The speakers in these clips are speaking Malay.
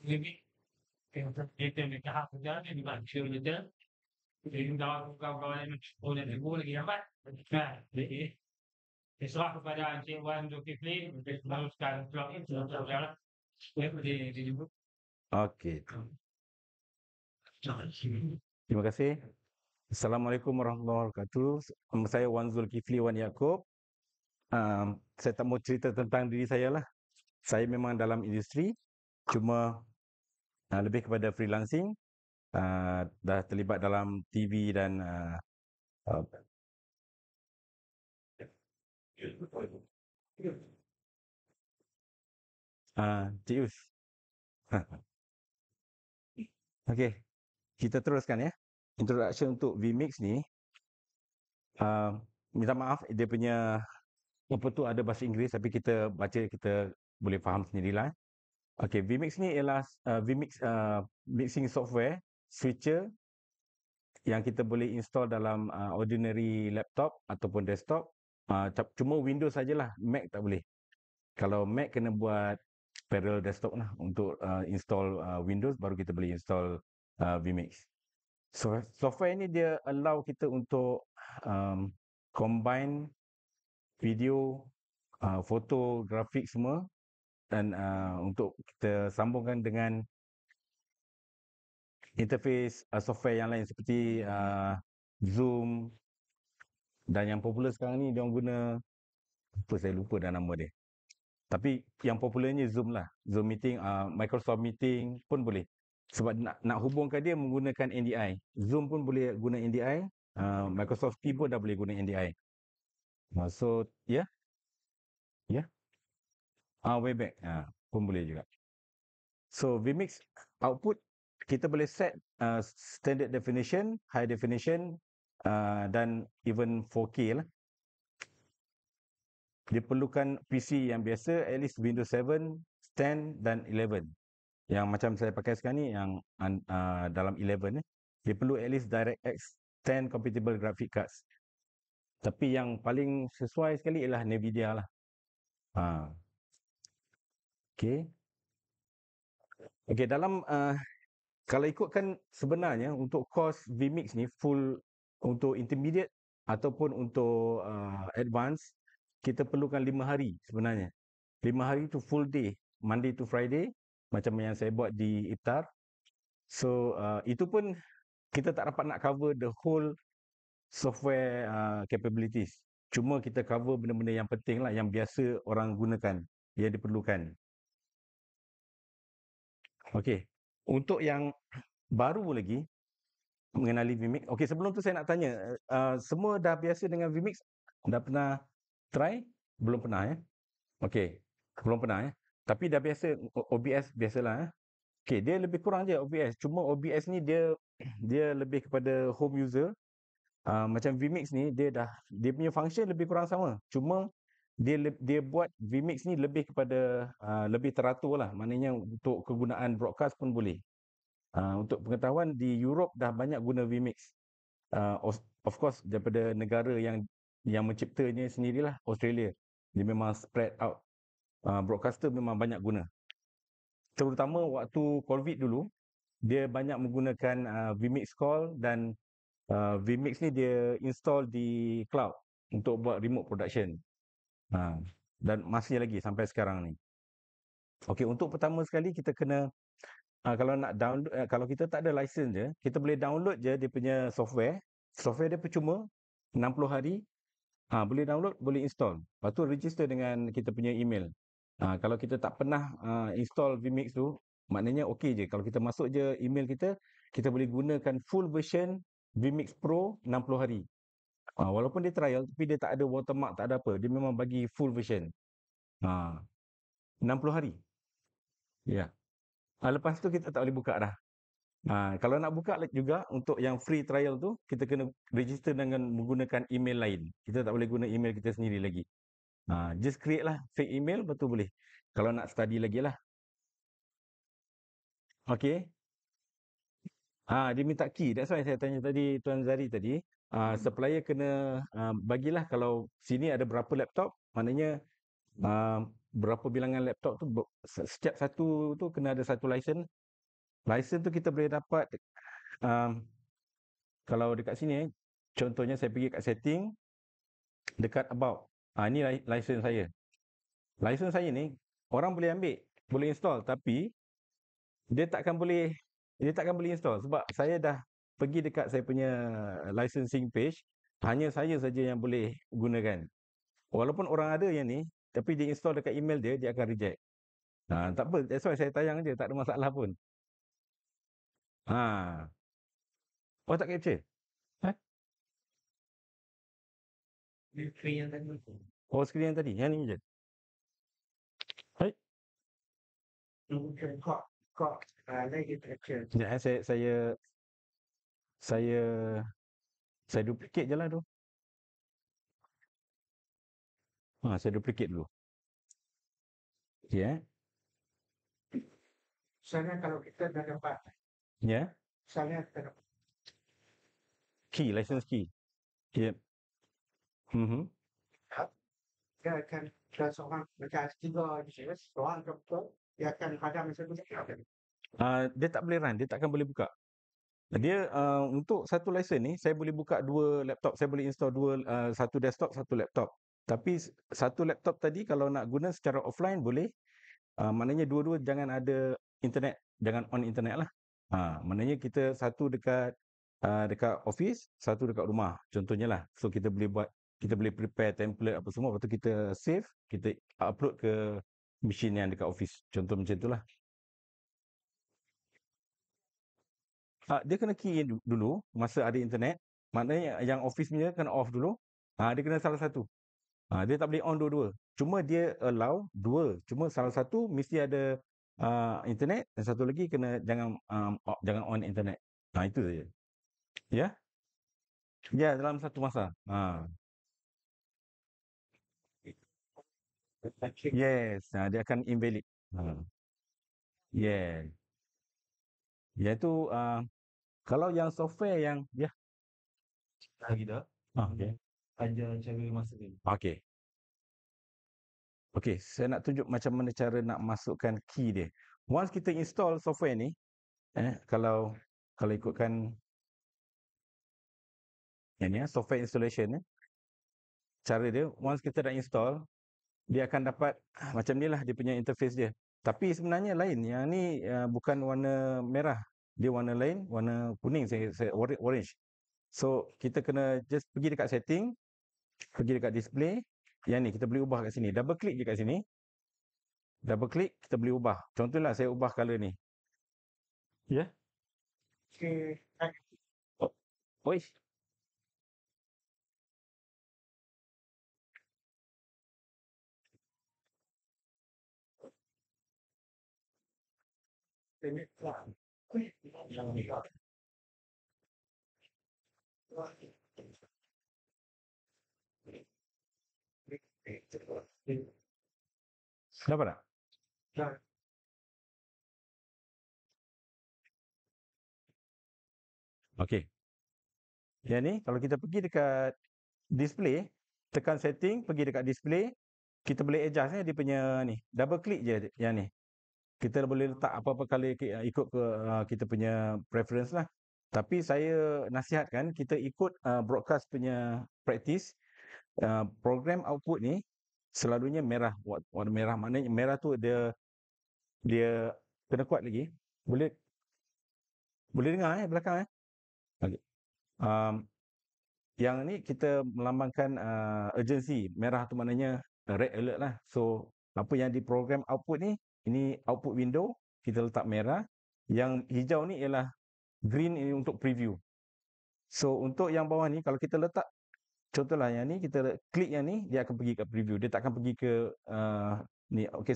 Maybe kita may kahapon dyan, di ba? Sure na dyan. Yung gagawa ng una ng buhay, naman. Di, iswa ko pa dyan, si Juan Duque Flynn, baru sekarang terakhir, saudara, di Okey, terima kasih. Assalamualaikum warahmatullahi wabarakatuh. Nama saya Wan Zulkifli Wan Yaakob. Saya tak mau cerita tentang diri saya lah. Saya memang dalam industri, cuma lebih kepada freelancing. Dah terlibat dalam TV dan uh, Cik Yus. Okey, kita teruskan ya. Introduction untuk vMix ni, minta maaf dia punya apa tu ada bahasa Inggeris tapi kita baca kita boleh faham sendirilah. Okey, vMix ni ialah vMix mixing software switcher yang kita boleh install dalam ordinary laptop ataupun desktop. Cuma Windows sajalah, Mac tak boleh. Kalau Mac kena buat parallel desktop lah untuk install Windows, baru kita boleh install vMix. So, software ni dia allow kita untuk combine video, foto, grafik semua dan untuk kita sambungkan dengan interface software yang lain seperti Zoom, dan yang popular sekarang ni dia orang guna apa, saya lupa dah nama dia. Tapi yang popularnya Zoom lah. Zoom meeting, Microsoft Meeting pun boleh. Sebab nak hubungkan dia menggunakan NDI. Zoom pun boleh guna NDI. Microsoft Teams pun dah boleh guna NDI. So, ya. Ya. Webex pun boleh juga. So, vMix output kita boleh set standard definition, high definition dan even 4K lah. Dia perlukan PC yang biasa, at least Windows 7, 10 dan 11. Yang macam saya pakai sekarang ni yang dalam 11 ni, dia perlu at least DirectX 10 compatible graphic cards. Tapi yang paling sesuai sekali ialah Nvidia lah. Okey. Okey, dalam kalau ikutkan sebenarnya untuk course vMix ni full untuk intermediate ataupun untuk advance, kita perlukan 5 hari sebenarnya. 5 hari tu full day, Monday to Friday, macam yang saya buat di Iftar. So, itu pun kita tak dapat nak cover the whole software capabilities. Cuma kita cover benda-benda yang penting lah, yang biasa orang gunakan, yang diperlukan. Okey, untuk yang baru lagi mengenali vMix. Okey, sebelum tu saya nak tanya, semua dah biasa dengan vMix? Dah pernah try? Belum pernah ya? Okey, belum pernah ya? Tapi dah biasa, OBS biasalah ya? Okey, dia lebih kurang je OBS. Cuma OBS ni dia lebih kepada home user. Macam vMix ni dia punya function lebih kurang sama. Cuma dia buat vMix ni lebih kepada lebih teratur lah. Maknanya untuk kegunaan broadcast pun boleh. Untuk pengetahuan, di Europe dah banyak guna vMix. Of course daripada negara yang menciptanya sendirilah, Australia. Dia memang spread out. Broadcaster memang banyak guna. Terutama waktu COVID dulu, dia banyak menggunakan vMix Call dan vMix ni dia install di cloud untuk buat remote production. Dan masih lagi sampai sekarang ni. Okey, untuk pertama sekali kita kena kalau nak download, kalau kita tak ada license je, kita boleh download je dia punya software. Software dia percuma, 60 hari. Boleh download, boleh install. Lepas tu register dengan kita punya email. Kalau kita tak pernah install vMix tu, maknanya okey je. Kalau kita masuk je email kita, kita boleh gunakan full version vMix Pro 60 hari. Walaupun dia trial, tapi dia tak ada watermark, tak ada apa. Dia memang bagi full version. 60 hari. Ya. Lepas tu kita tak boleh buka dah. Kalau nak buka juga untuk yang free trial tu, kita kena register dengan menggunakan email lain. Kita tak boleh guna email kita sendiri lagi. Just create lah fake email, betul boleh. Kalau nak study lagi lah. Okay. Dia minta key. That's why saya tanya tadi Tuan Zari tadi. Supplier kena bagilah kalau sini ada berapa laptop. Maknanya berapa bilangan laptop tu setiap satu tu kena ada satu license. License tu kita boleh dapat kalau dekat sini contohnya saya pergi kat setting dekat about. Ini license saya. License saya ni orang boleh ambil, boleh install tapi dia takkan boleh install sebab saya dah pergi dekat saya punya licensing page, hanya saya saja yang boleh gunakan. Walaupun orang ada yang ni, tapi dia install dekat email dia, dia akan reject. Tak apa, that's why saya tayang je, tak ada masalah pun. Ha. Oh, tak capture? Screen yang tadi. Oh, skrin yang tadi, yang ni je. Hai. Kok lagi capture. Sekejap, saya duplicate je lah tu. Saya duplicate dulu. Okey, Misalnya kalau kita dah dapat, Ya. misalnya kita dapat Key, license key. Yep. Mhm. dia akan ada seorang macam tiga di sini, seorang doktor, dia akan hadam satu sekali. Dia tak boleh run, dia takkan boleh buka. Dia untuk satu license ni saya boleh buka dua laptop, saya boleh install dua, satu desktop, satu laptop. Tapi satu laptop tadi kalau nak guna secara offline boleh. Maknanya dua-dua jangan ada internet, jangan on internet lah. Maknanya kita satu dekat office, satu dekat rumah. Contohnya lah. So kita boleh prepare template apa semua, lepas tu kita save, kita upload ke machine yang dekat office. Contoh macam itulah. Dia kena key in dulu masa ada internet. Maknanya yang office punya kena off dulu. Dia kena salah satu. Dia tak boleh on dua-dua. Cuma dia allow dua. Cuma salah satu mesti ada internet dan satu lagi jangan on internet. Itu saja. Ya? Ya, dalam satu masa. Yes, dia akan invalid. Yeah. Iaitu kalau yang software yang Lagi dah. okey. Ada cara masukin. Okey. Okey, saya nak tunjuk macam mana cara nak masukkan key dia. Once kita install software ni, kalau ikutkan yang ni software installation, cara dia once kita dah install, dia akan dapat macam ni lah dia punya interface dia. Tapi sebenarnya lain. Yang ni bukan warna merah. Dia warna lain, warna kuning, saya orange. So kita kena just pergi dekat setting, pergi dekat display. Yang ni kita boleh ubah kat sini. Double click je kat sini. Double click, kita boleh ubah. Contohlah saya ubah color ni. Ya? Okay. Oi. Dapat tak? Okey. Yang ni kalau kita pergi dekat display, tekan setting, pergi dekat display, kita boleh adjust dia punya ni. Double click je yang ni. Kita boleh letak apa-apa color ikut ke kita punya preference lah. Tapi saya nasihatkan kita ikut broadcast punya practice. Program output ni selalunya merah. Warna merah maknanya merah tu dia kena kuat lagi. Boleh dengar belakang Okey. Yang ni kita melambangkan urgency. Merah tu maknanya red alert lah. So apa yang di program output ni, ini output window, kita letak merah. Yang hijau ni ialah green, ini untuk preview. So untuk yang bawah ni kalau kita letak, contohlah yang ni kita klik yang ni, dia akan pergi ke preview. Dia tak akan pergi ke ni. Okey,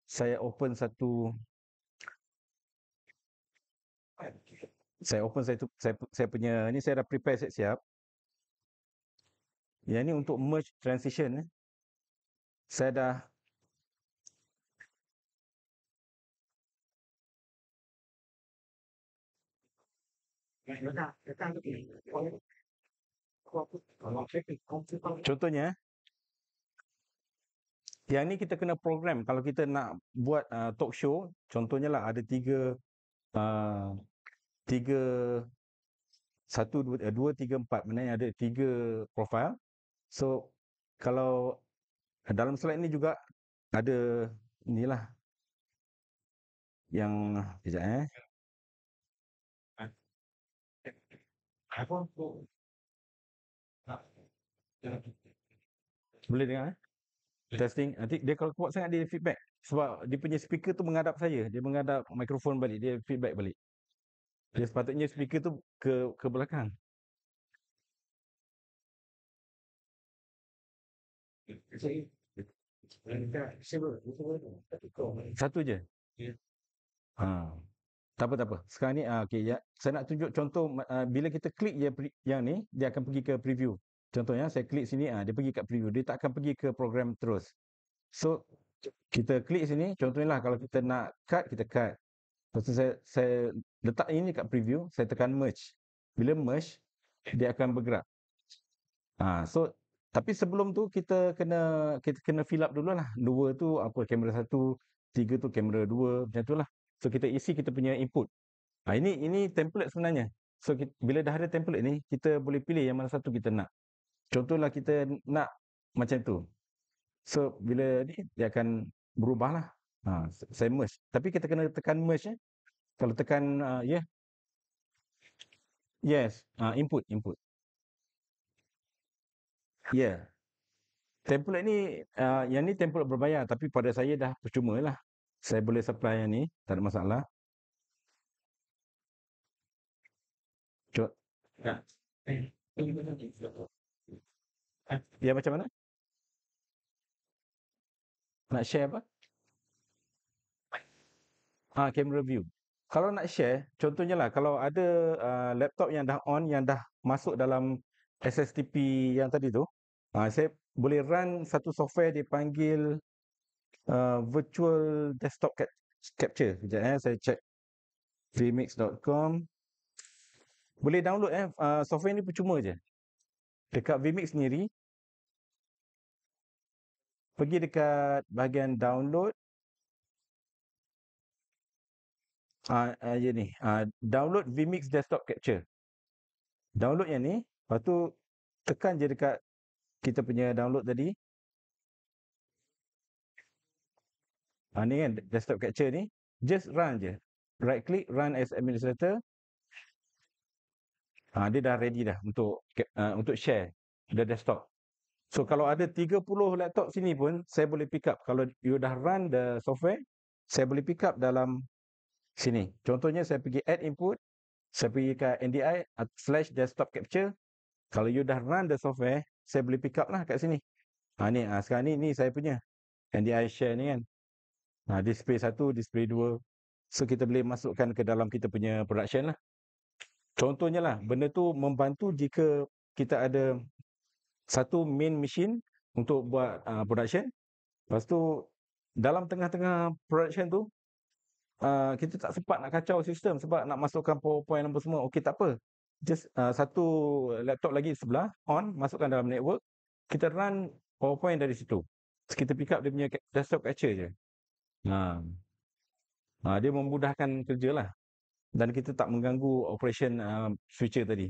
saya open satu, saya punya ni, saya dah prepare siap-siap. Yang ni untuk merge transition. Saya dah contohnya Yang ni kita kena program. Kalau kita nak buat talk show, contohnya lah ada uh, tiga, satu, dua, tiga, empat. Maknanya ada 3 profile. So, kalau dalam slide ni juga ada inilah yang, sekejap Boleh dengar Testing. Nanti dia kalau kuat sangat dia feedback. Sebab dia punya speaker tu menghadap saya. Dia menghadap mikrofon balik. Dia feedback balik. Dia sepatutnya speaker tu ke belakang. Satu je. Ha. Tak apa, tak apa. Sekarang ni okey ya. Saya nak tunjuk contoh bila kita klik je yang ni, dia akan pergi ke preview. Contohnya saya klik sini dia pergi kat preview. Dia tak akan pergi ke program terus. So kita klik sini, contohnya lah kalau kita nak cut, kita cut. Lepas tu saya letak ini kat preview, saya tekan merge. Bila merge, dia akan bergerak. So tapi sebelum tu kita kena fill up dululah. 2 tu apa kamera 1, 3 tu kamera 2, macam itulah. So kita isi kita punya input. Ini template sebenarnya. So bila dah ada template ni, kita boleh pilih yang mana satu kita nak. Contohlah kita nak macam tu. So bila ni dia akan berubahlah. Saya merge. Tapi kita kena tekan merge Kalau tekan yes, input. Yeah. Template ni yang ni template berbayar tapi pada saya dah percuma lah. Saya boleh supply yang ni, tak ada masalah. Cuk. Ya macam mana? Nak share apa? Camera view. Kalau nak share, contohnya lah kalau ada laptop yang dah on, yang dah masuk dalam SSTP yang tadi tu, saya boleh run satu software dipanggil virtual desktop capture. Sekejap saya check vmix.com. Boleh download software ni percuma je. Dekat Vmix sendiri, pergi dekat bahagian download. Ni. Download Vmix Desktop Capture. Download yang ni, lepas tu tekan je dekat kita punya download tadi. Ni kan desktop capture ni, just run je. Right click, run as administrator. Dia dah ready dah untuk share the desktop. So kalau ada 30 laptop sini pun, saya boleh pick up. Kalau you dah run the software, saya boleh pick up dalam sini. Contohnya saya pergi add input, saya pergi ke NDI/desktop capture. Kalau you dah run the software, saya boleh pick up lah kat sini. Sekarang ni saya punya NDI share ni kan. Display 1, display 2. So kita boleh masukkan ke dalam kita punya production lah. Contohnya lah, benda tu membantu jika kita ada satu main machine untuk buat production. Lepas tu dalam tengah-tengah production tu, kita tak sempat nak kacau sistem sebab nak masukkan PowerPoint apa semua. Okey, tak apa. Just satu laptop lagi sebelah on, masukkan dalam network. Kita run PowerPoint dari situ. So, kita pick up dia punya desktop capture je. Dia memudahkan kerja lah. Dan kita tak mengganggu operation switcher tadi.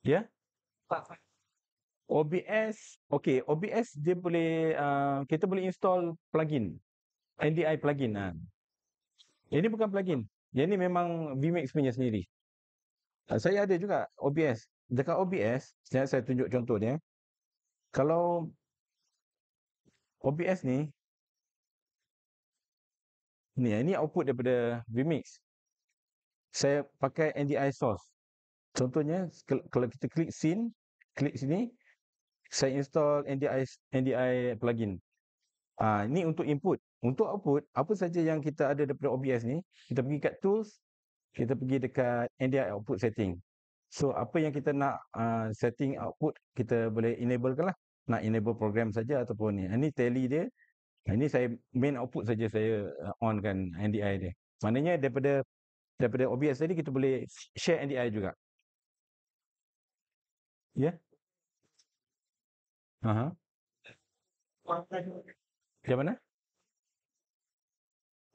Ya? OBS, okey, OBS dia boleh kita boleh install plugin. NDI plugin. Ini bukan plugin. Yang ni memang Vmix punya sendiri. Saya ada juga OBS. Dekat OBS, saya tunjuk contoh dia. Kalau OBS ni, ini output daripada Vmix. Saya pakai NDI source. Contohnya, kalau kita klik scene, klik sini, saya install NDI plugin. Ini untuk input. Untuk output, apa saja yang kita ada daripada OBS ni, kita pergi kat tools, kita pergi dekat NDI output setting. So, apa yang kita nak setting output, kita boleh enablekan lah. Nak enable program saja ataupun ni. Ini tally dia. Ini saya main output saja saya on kan NDI dia. Maknanya daripada OBS tadi kita boleh share NDI juga. Ya? Macam mana?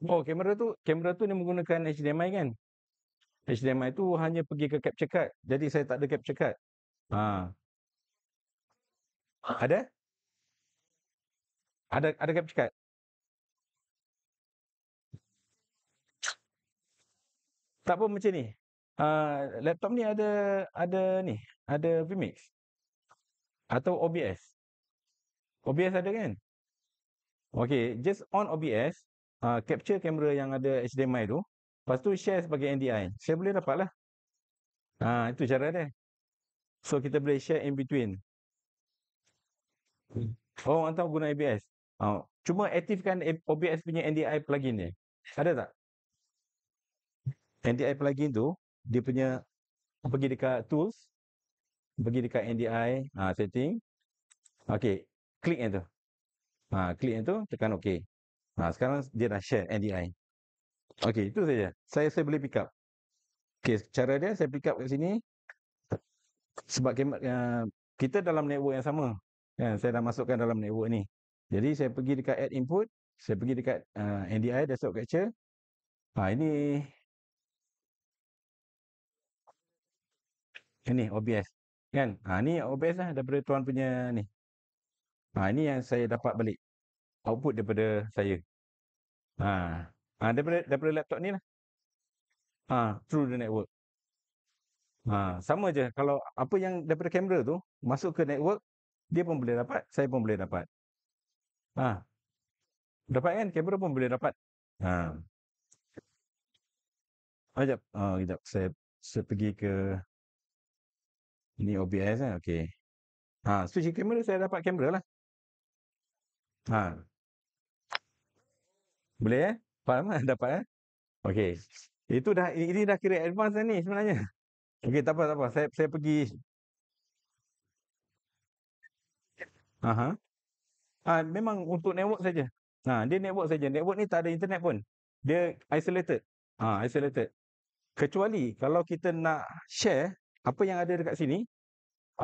Oh, kamera tu dia menggunakan HDMI kan? HDMI tu hanya pergi ke capture card. Jadi saya tak ada capture card. Ha. Ada? Ada capture card? Tak apa macam ni. Laptop ni ada ni, ada vMix atau OBS. OBS ada kan? Okey, just on OBS, capture kamera yang ada HDMI tu, lepas tu share sebagai NDI. Saya boleh dapat lah. Itu cara dia. So kita boleh share in between. Oh, orang tahu guna OBS. Cuma aktifkan OBS punya NDI plugin dia. Ada tak? NDI plugin tu, dia punya pergi dekat tools, pergi dekat NDI, setting. Okey, klik yang tu. Klik yang tu, tekan OK. Sekarang dia dah share NDI. Okey, itu saja. Saya boleh pick up. Okey, cara dia saya pick up kat sini sebab kita dalam network yang sama. Kan, saya dah masukkan dalam network ni. Jadi saya pergi dekat add input, saya pergi dekat NDI desktop capture. Ini OBS. Kan? Ni OBS lah daripada tuan punya ni. Ini yang saya dapat balik. Output daripada saya. Daripada laptop ni lah. Through the network. Sama je. Kalau apa yang daripada kamera tu masuk ke network, dia pun boleh dapat, saya pun boleh dapat. Dapat kan? Kamera pun boleh dapat. Sekejap. Sekejap. Saya pergi ke ni OBS kan. Okey. Switch kamera, saya dapat kamera lah. Boleh Faham lah? Dapat Okey. Ini dah kira advance dah ni sebenarnya. Okey, tak apa, tak apa. Saya pergi. Memang untuk network saja. Dia network saja. Network ni tak ada internet pun. Dia isolated. Isolated. Kecuali kalau kita nak share apa yang ada dekat sini,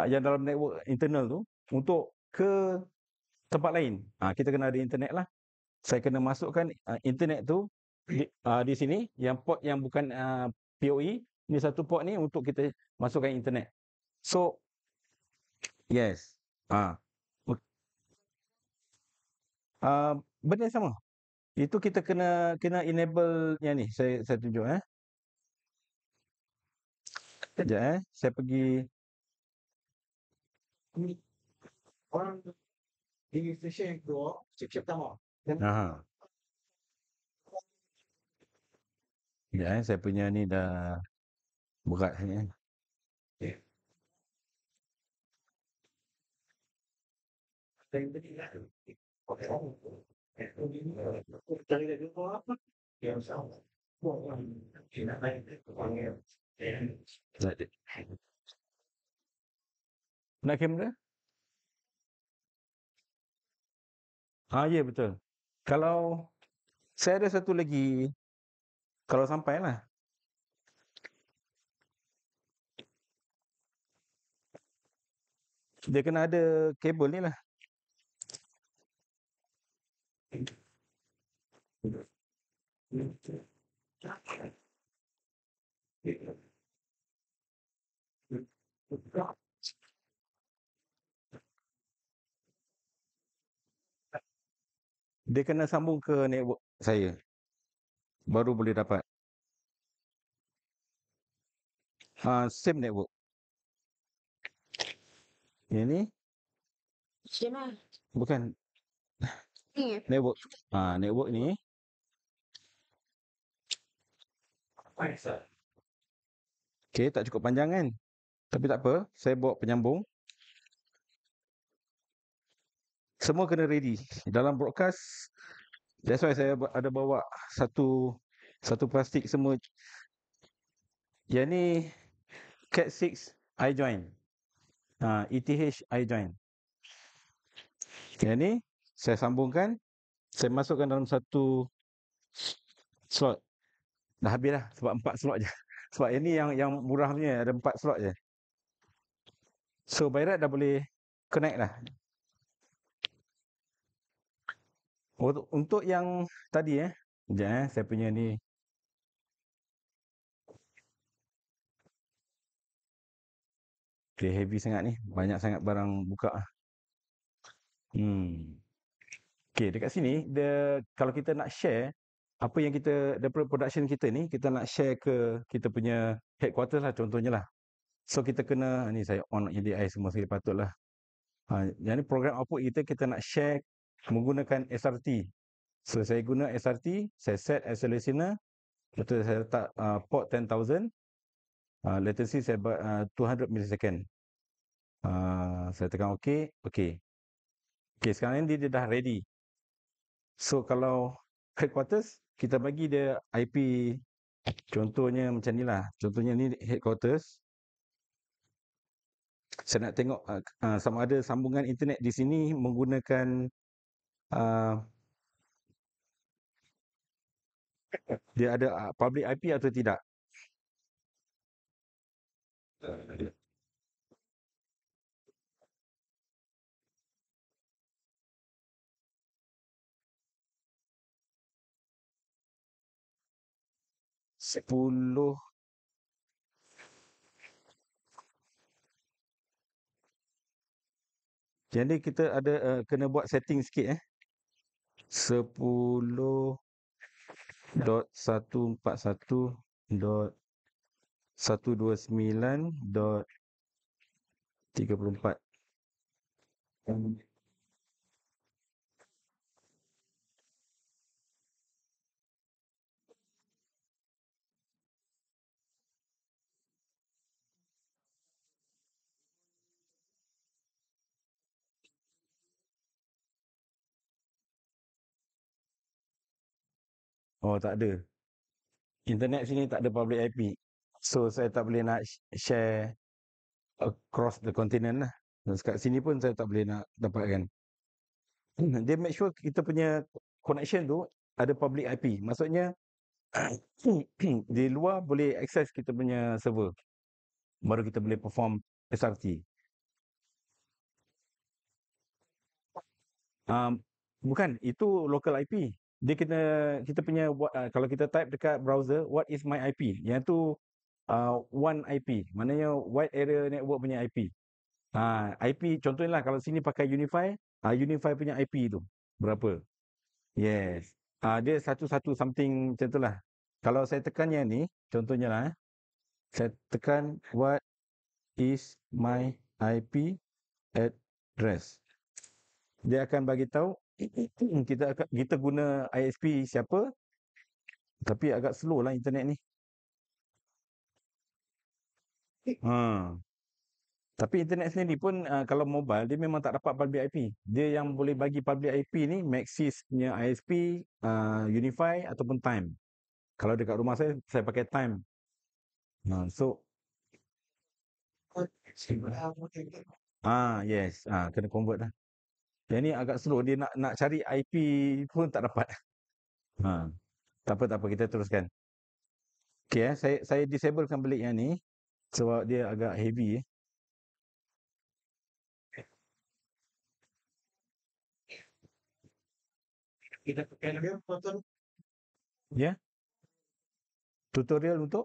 yang dalam network internal tu, untuk ke tempat lain. Kita kena ada internet lah. Saya kena masukkan internet tu di sini, yang port yang bukan PoE. Ni satu port ni untuk kita masukkan internet. So, yes. Benda yang sama. Itu kita kena enable yang ni. Saya tunjuk Sekejap saya pergi. Orang di stesen tu siap-siap tamu. Sekejap saya punya ni dah berat sini. Nak kamera? Ya betul. Kalau saya ada satu lagi, kalau sampai lah. Dia kena ada kabel ni lah. Dia kena sambung ke network saya. Baru boleh dapat. Same network. Yang ni? Bukan. Network. Network ni. Okey, tak cukup panjang kan? Tapi tak apa, saya bawa penyambung. Semua kena ready. Dalam broadcast, that's why saya ada bawa satu plastik semua. Yang ni Cat6 iJoin. ETH iJoin. Yang ni saya sambungkan, saya masukkan dalam satu slot. Dah habis dah sebab 4 slot je. Sebab yang ni yang murah punya, ada 4 slot je. So by right dah boleh connect lah. Untuk yang tadi sekejap saya punya ni. Okay, heavy sangat ni. Banyak sangat barang buka. Hmm. Okay, dekat sini kalau kita nak share apa yang kita daripada production kita ni, kita nak share ke kita punya headquarters lah contohnya lah. So kita kena ni saya on EDI semua sekali patutlah. Yang ni program output kita nak share menggunakan SRT. So saya guna SRT, saya set as a listener, lepas tu saya letak port 10,000, latency saya buat 200 millisecond. Saya tekan OK, OK. Okay, sekarang ni dia dah ready. So kalau headquarters, kita bagi dia IP, contohnya macam ni lah. Contohnya ni headquarters. Saya nak tengok sama ada sambungan internet di sini menggunakan dia ada public IP atau tidak. 10. Jadi kita ada kena buat setting sikit 10.141.129.34. Oh, tak ada. Internet sini tak ada public IP. So saya tak boleh nak share across the continent lah. Dan kat sini pun saya tak boleh nak dapatkan. Dia make sure kita punya connection tu ada public IP. Maksudnya di luar boleh access kita punya server. Baru kita boleh perform SRT. Bukan, itu local IP. Dia kena kita punya kalau kita type dekat browser what is my IP, yang tu one IP, maknanya wide area network punya IP. IP contohnya lah kalau sini pakai Unify, Unify punya IP tu berapa? Yes. Dia satu something macam tu lah. Kalau saya tekan yang ni, contohnya lah saya tekan what is my IP address. Dia akan bagi tahu kita guna ISP siapa, tapi agak slow lah internet ni. Tapi internet sendiri pun kalau mobile dia memang tak dapat public IP. Dia yang boleh bagi public IP ni Maxis punya ISP, Unify ataupun Time. Kalau dekat rumah saya pakai Time. So yes, kena convert lah. Yang ni agak slow, dia nak cari IP pun tak dapat. Tak apa kita teruskan. Okey saya disablekan balik yang ni sebab dia agak heavy Kita pakai lagi foto. Ya. Tutorial untuk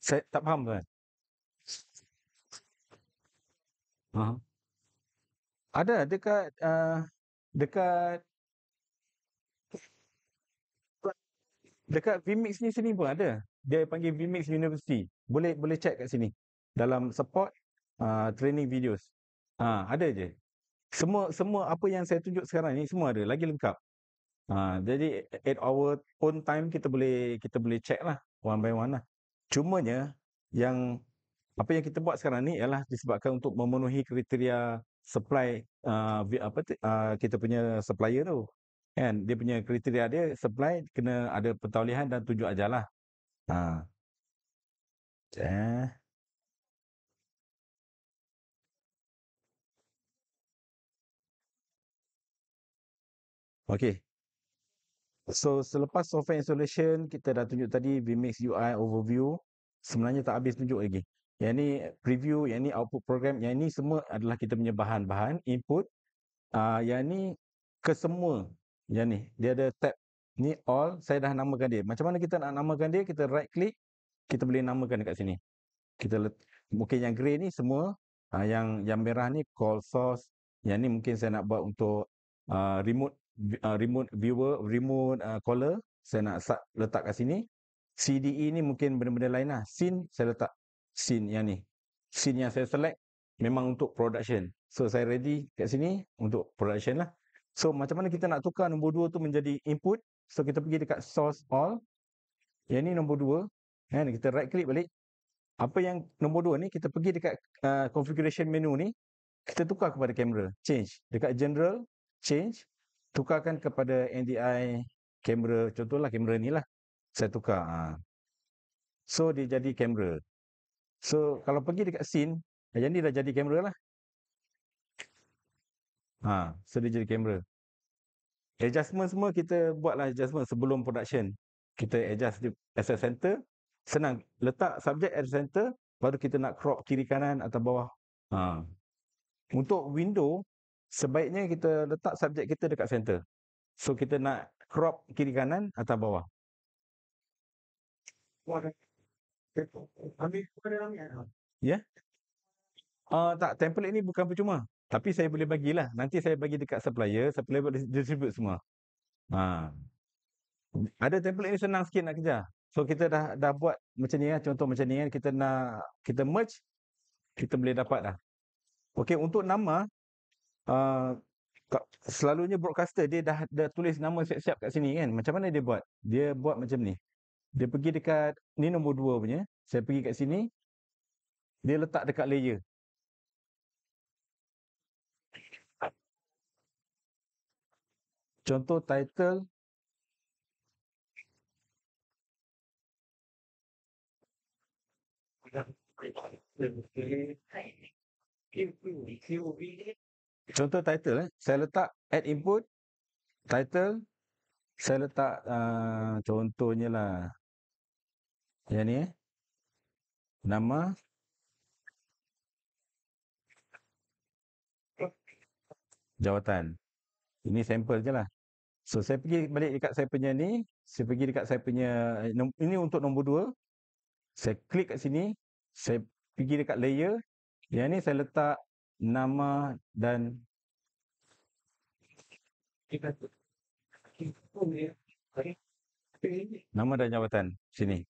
saya tak faham tuan. Ada dekat dekat Vmix ni sini pun ada. Dia panggil Vmix University. Boleh check kat sini. Dalam support training videos. Ada je. Semua apa yang saya tunjuk sekarang ni semua ada, lagi lengkap. Jadi at our own time kita boleh check lah one by one lah. Cumanya yang apa yang kita buat sekarang ni ialah disebabkan untuk memenuhi kriteria supply kita punya supplier tu. Kan dia punya kriteria dia supply kena ada pentaulihan dan tunjuk ajarlah. Okey. So selepas software installation kita dah tunjuk tadi Vmix UI overview. Sebenarnya tak habis tunjuk lagi. yang ni preview, yang ni output program, yang ni semua adalah kita punya bahan-bahan input. Yang ni kesemua, yang ni dia ada tab ni all, saya dah namakan dia. Macam mana kita nak namakan dia? Kita right click, kita boleh namakan dekat sini. Mungkin yang grey ni semua, yang merah ni call source, yang ni mungkin saya nak buat untuk remote viewer, remote caller, saya nak letak kat sini. CDE ni mungkin benda-benda lain lah. Scene saya letak scene yang ni. Scene yang saya select memang untuk production. So saya ready kat sini untuk production lah. So macam mana kita nak tukar nombor 2 tu menjadi input? So kita pergi dekat source all. Yang ni nombor 2. Kan, kita right click balik. Apa yang nombor 2 ni, kita pergi dekat configuration menu ni, kita tukar kepada kamera, change. Dekat general, change, tukarkan kepada NDI kamera, contohlah kamera ni lah. Saya tukar. So dia jadi kamera. So kalau pergi dekat scene, yang ni dah jadi kamera lah. So dia jadi kamera. Adjustment semua kita buatlah adjustment sebelum production. Kita adjust di asset center. Senang. Letak subjek at center. Baru kita nak crop kiri kanan atau bawah. Untuk window, sebaiknya kita letak subjek kita dekat center. So kita nak crop kiri kanan atau bawah. Ya? Tak, template ni bukan percuma. Tapi saya boleh bagilah. Nanti saya bagi dekat supplier. Supplier boleh distribute semua. Ada template ni senang sikit nak kejar. So kita dah buat macam ni lah. Contoh macam ni kan. Kita merge. Kita boleh dapat dah. Okey, untuk nama. Selalunya broadcaster dia dah tulis nama siap-siap kat sini kan. Macam mana dia buat? Dia buat macam ni. Dia pergi dekat, ni nombor 2 punya. Saya pergi kat sini. Dia letak dekat layer. Contoh title. Contoh title saya letak add input. Title. Saya letak contohnya lah. Yang ni nama. Jawatan. Ini sampel je lah. So saya pergi balik dekat saya punya ni. Saya pergi dekat saya punya, ini untuk nombor 2. Saya klik kat sini. Saya pergi dekat layer. Yang ni saya letak nama dan nama dan jawatan sini.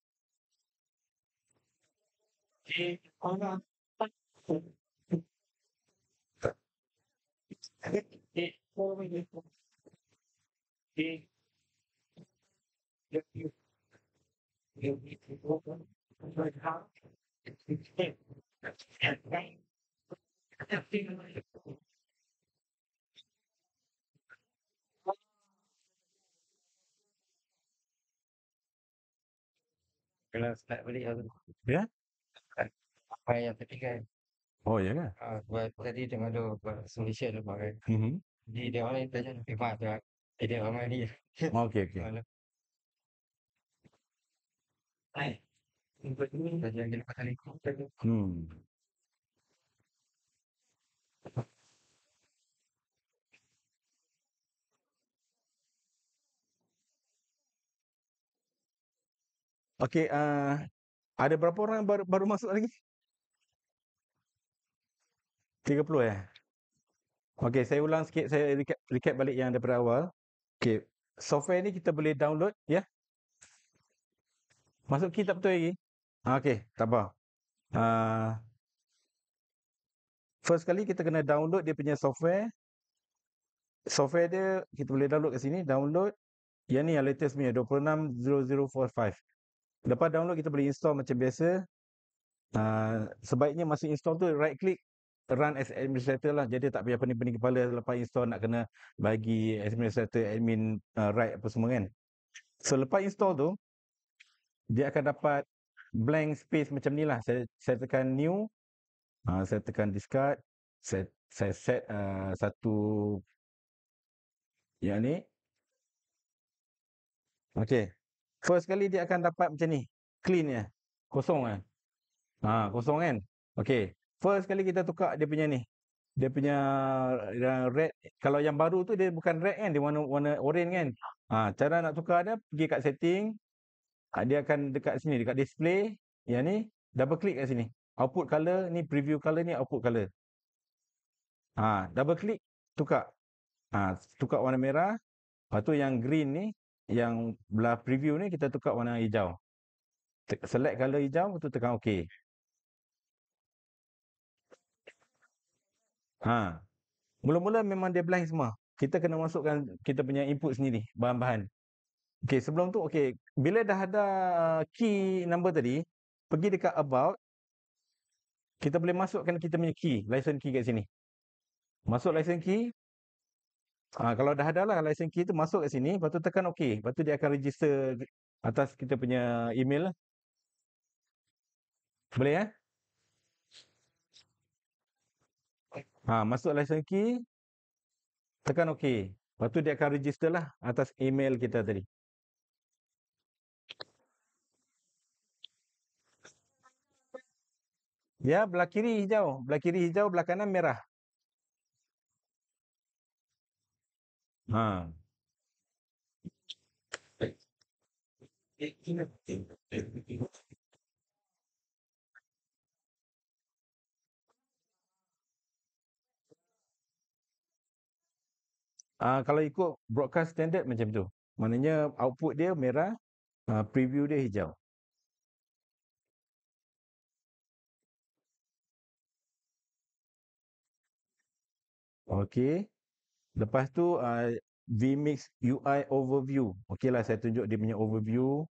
Kalau start balik aku. Ya? Apa yang tadi kan. Oh ya kan? Buat tadi tengok tu buat solution tu kan. Mhm. Jadi dia orang tanya memang tu. Dia orang ni. Okey okey. Tanya dia pasal ikut. Okey, ada berapa orang baru masuk lagi? 30 ya? Okey, saya ulang sikit, saya recap balik yang daripada awal. Okey, software ni kita boleh download ya. Masuk key tak betul lagi? Okey, tak apa. First kali kita kena download dia punya software. Software dia kita boleh download kat sini, download. Yang ni yang latest punya 260045. Lepas download kita boleh install macam biasa. Sebaiknya masa install tu right click run as administrator lah. Jadi tak payah pening-pening kepala lepas install nak kena bagi administrator admin right apa semua kan. So lepas install tu dia akan dapat blank space macam ni lah. Saya tekan new. Saya tekan discard. Saya set satu yang ni. Okey. First kali dia akan dapat macam ni. Clean ya. Kosong Kosong kan. Okey, first kali kita tukar dia punya ni, dia punya red. Kalau yang baru tu dia bukan red kan, dia warna oren kan. Cara nak tukar dia, pergi kat setting, dia akan dekat sini, dekat display, yang ni double klik kat sini. Output color ni, preview color ni, output color. Double klik, tukar. Tukar warna merah. Lepas tu yang green ni, yang belah preview ni kita tukar warna hijau. Select color hijau, lepas tu tekan OK. Mula-mula memang dia blank semua. Kita kena masukkan kita punya input sendiri, bahan-bahan. Okey, sebelum tu okey, bila dah ada key number tadi, pergi dekat about, kita boleh masukkan kita punya key, license key kat sini. Masuk license key. Kalau dah ada lah license key tu, masuk kat sini, lepas tu tekan OK. Lepas tu dia akan register atas kita punya email lah. Boleh ya? Masuk license key, tekan OK. Lepas tu dia akan register lah atas email kita tadi. Ya, belah kiri hijau, belah kanan merah. Kalau ikut broadcast standard macam tu. Maknanya output dia merah, preview dia hijau. Okey. Lepas tu vMix UI overview. Okeylah, saya tunjuk dia punya overview.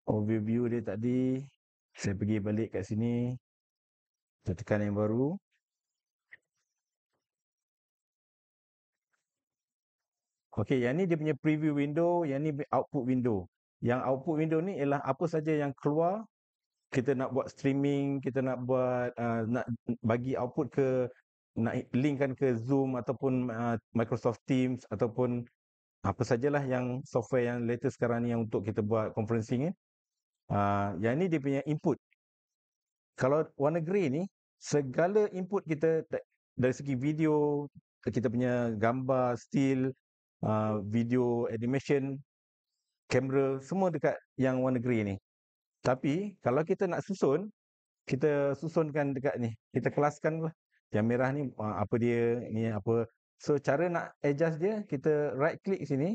Overview dia tadi. Saya pergi balik kat sini. Saya tekan yang baru. Okey, yang ni dia punya preview window, yang ni output window. Yang output window ni ialah apa saja yang keluar. Kita nak buat streaming, kita nak buat nak bagi output ke, nak linkkan ke Zoom ataupun Microsoft Teams ataupun apa sajalah yang software yang latest sekarang ni yang untuk kita buat conferencing. Yang ni dia punya input. Kalau warna grey ni, segala input kita dari segi video, kita punya gambar, still, video animation, kamera, semua dekat yang warna grey ni. Tapi kalau kita nak susun, kita susunkan dekat ni. Kita kelaskan lah. Yang merah ni apa dia, ni apa. So cara nak adjust dia, kita right click sini.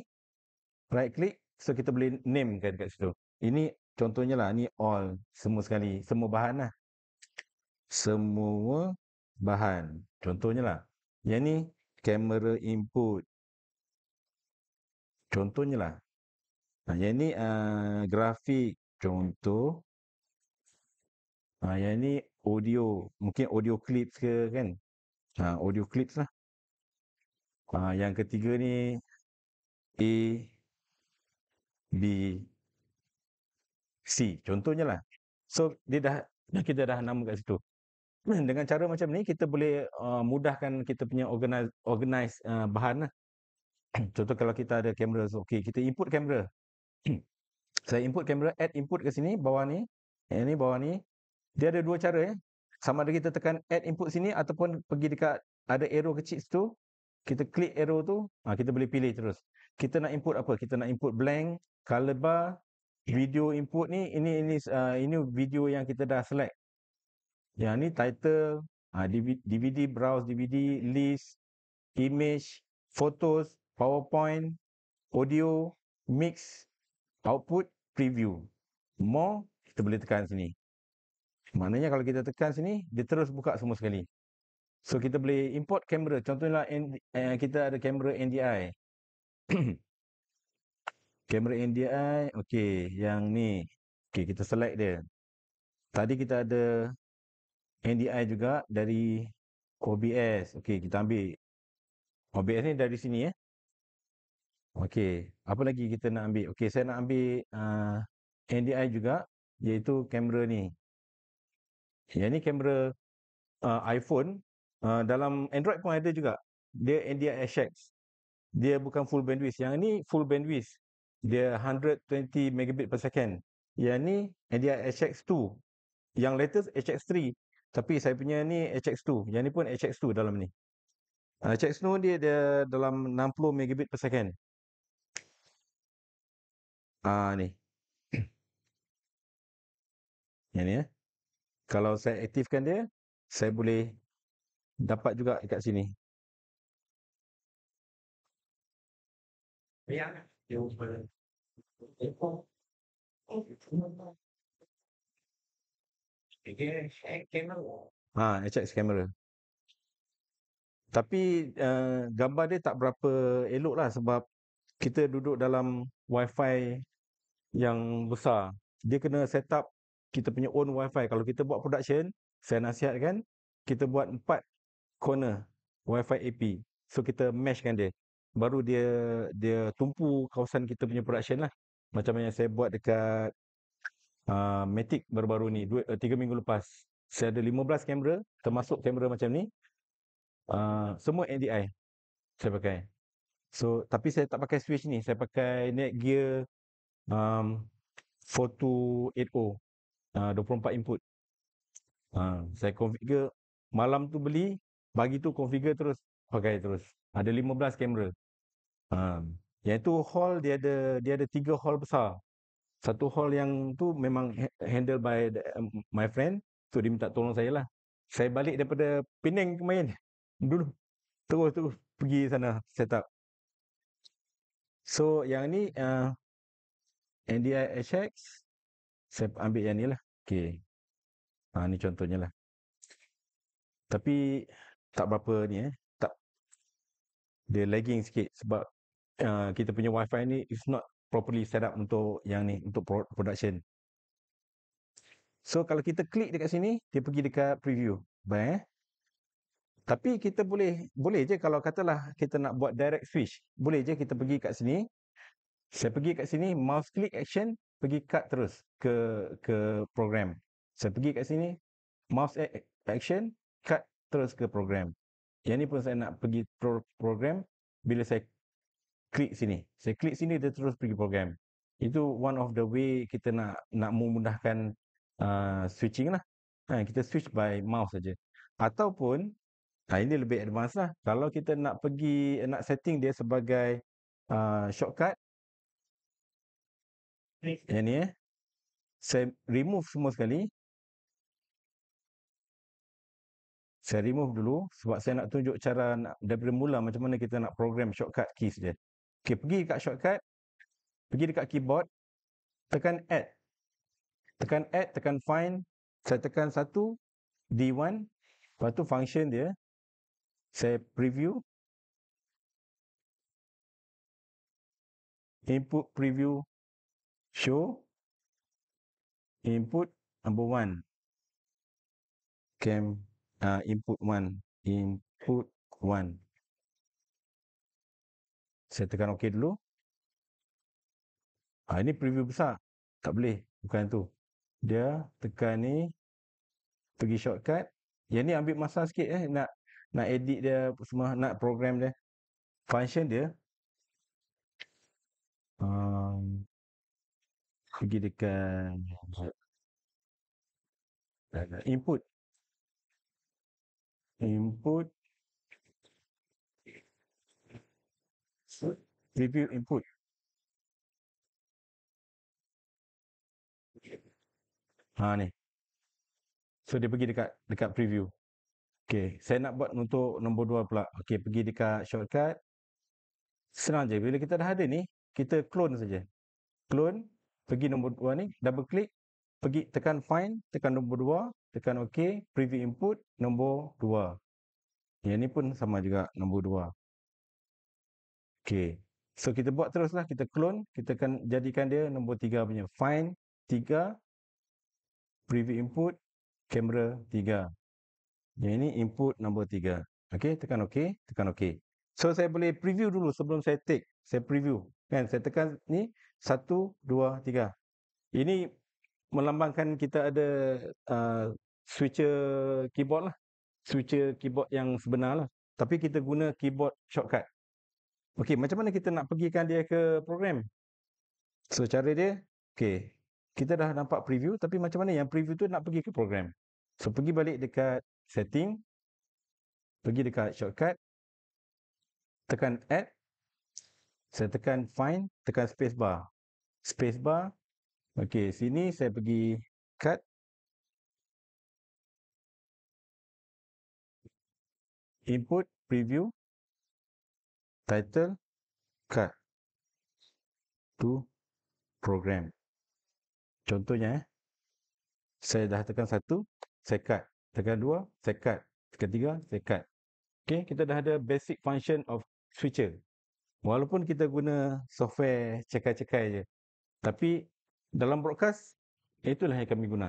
Right click, so kita boleh name kan kat situ. Ini contohnya lah, ni all, semua sekali. Semua bahan lah. Semua bahan. Contohnya lah. Yang ni camera input. Contohnya lah. Yang ni grafik. Contoh. Yang ni audio. Mungkin audio clips ke kan. Audio clips lah. Yang ketiga ni A, B, C. Contohnya lah. So kita dah nama kat situ. Dengan cara macam ni kita boleh mudahkan kita punya organize bahan lah. Contoh kalau kita ada kamera, so, okay, kita input kamera. Saya input kamera, add input ke sini, bawah ni. Yang ni bawah ni. Dia ada dua cara ya. Sama ada kita tekan add input sini ataupun pergi dekat ada arrow kecil situ. Kita klik arrow tu, kita boleh pilih terus. Kita nak input apa? Kita nak input blank, color bar, video input ni, ini video yang kita dah select. Yang ni title, DVD, browse DVD, list, image, photos, PowerPoint, audio, mix, output, preview. More, kita boleh tekan sini. Maknanya kalau kita tekan sini, dia terus buka semua sekali. So kita boleh import kamera. Contohnya kita ada kamera NDI. Kamera NDI, okey, yang ni. Okey, kita select dia. Tadi kita ada NDI juga dari OBS. Okey, kita ambil. OBS ni dari sini ya. Okey, apa lagi kita nak ambil? Okey, saya nak ambil NDI juga, iaitu kamera ni. Yang ni kamera iPhone. Dalam Android pun ada juga. Dia NDI HX. Dia bukan full bandwidth. Yang ni full bandwidth. Dia 120 megabit per second. Yang ni NDI HX2. Yang latest HX3. Tapi saya punya ni HX2. Yang ni pun HX2 dalam ni. HX2 dia dalam 60 megabit per second. Ni. Yang ni Kalau saya aktifkan dia, saya boleh dapat juga dekat sini. HX kamera. Tapi gambar dia tak berapa elok lah sebab kita duduk dalam wifi yang besar. Dia kena set up kita punya own wifi. Kalau kita buat production, saya nasihatkan kita buat 4 corner wifi AP. So kita meshkan dia. Baru dia tumpu kawasan kita punya production lah. Macam yang saya buat dekat Matic baru-baru ni 3 minggu lepas. Saya ada 15 kamera, termasuk kamera macam ni. Semua NDI saya pakai. So tapi saya tak pakai switch ni. Saya pakai Netgear 4280, 24 input. Saya configure malam tu beli, pagi tu configure terus, pakai terus. Ada 15 kamera. Yang itu hall dia ada 3 hall besar. Satu hall yang tu memang handle by my friend. So dia minta tolong saya lah. Saya balik daripada Penang kemarin dulu. Terus pergi sana set up. So yang ni NDI HX, saya ambil yang ni lah. Okay. Ni contohnya lah. Tapi tak berapa ni tak, dia lagging sikit sebab kita punya wifi ni is not properly set up untuk yang ni, untuk production. So kalau kita klik dekat sini, dia pergi dekat preview. Baik. Tapi kita boleh je kalau katalah kita nak buat direct switch. Boleh je kita pergi kat sini. Saya pergi kat sini, mouse click action, pergi cut terus ke program. Saya pergi kat sini, mouse action, cut terus ke program. Yang ni pun saya nak pergi program. Bila saya klik sini, dia terus pergi program. Itu one of the way kita nak memudahkan switching lah. Kita switch by mouse saja. Ataupun ini lebih advance lah. Kalau kita nak setting dia sebagai shortcut, yang ni saya remove semua sekali. Saya remove dulu sebab saya nak tunjuk cara daripada mula macam mana kita nak program shortcut keys dia. Okay, pergi dekat shortcut, pergi dekat keyboard, tekan add. Tekan find. Saya tekan 1, D1. Lepas tu function dia, saya preview. Input preview show. Input number 1. Input 1. Input 1. Saya tekan OK dulu. Ini preview besar. Tak boleh. Bukan tu. Dia tekan ni. Pergi shortcut. Yang ni ambil masa sikit nak edit dia semua, nak program dia. Function dia. Pergi dekat input. Preview input. Ni. So dia pergi dekat preview. Okey, saya nak buat untuk nombor 2 pula. Okey, pergi dekat shortcut. Senang je. Bila kita dah ada ni, kita clone saja. Clone, pergi nombor 2 ni, double click, pergi tekan find, tekan nombor 2, tekan OK, preview input nombor 2. Yang ni pun sama juga nombor 2. Okey. So kita buat teruslah, kita clone, kita akan jadikan dia nombor 3 punya. Find 3, preview input, kamera 3. Yang ini input nombor 3. Okey, tekan OK, tekan OK. So saya boleh preview dulu sebelum saya take. Saya preview. Kan, saya tekan ni 1, 2, 3. Ini melambangkan kita ada switcher keyboard lah. Switcher keyboard yang sebenar lah. Tapi kita guna keyboard shortcut. Okey, macam mana kita nak pergikan dia ke program? So cara dia, okey, kita dah nampak preview, tapi macam mana yang preview tu nak pergi ke program. So pergi balik dekat setting, pergi dekat shortcut, tekan add, saya tekan find, tekan spacebar. Spacebar, okey, sini saya pergi cut, input, preview, title, cut to program. Contohnya, saya dah tekan 1, saya cut. Tekan 2, saya cut. Tekan 3, saya cut. Okey, kita dah ada basic function of switcher. Walaupun kita guna software cekai-cekai je. Tapi dalam broadcast, itulah yang kami guna.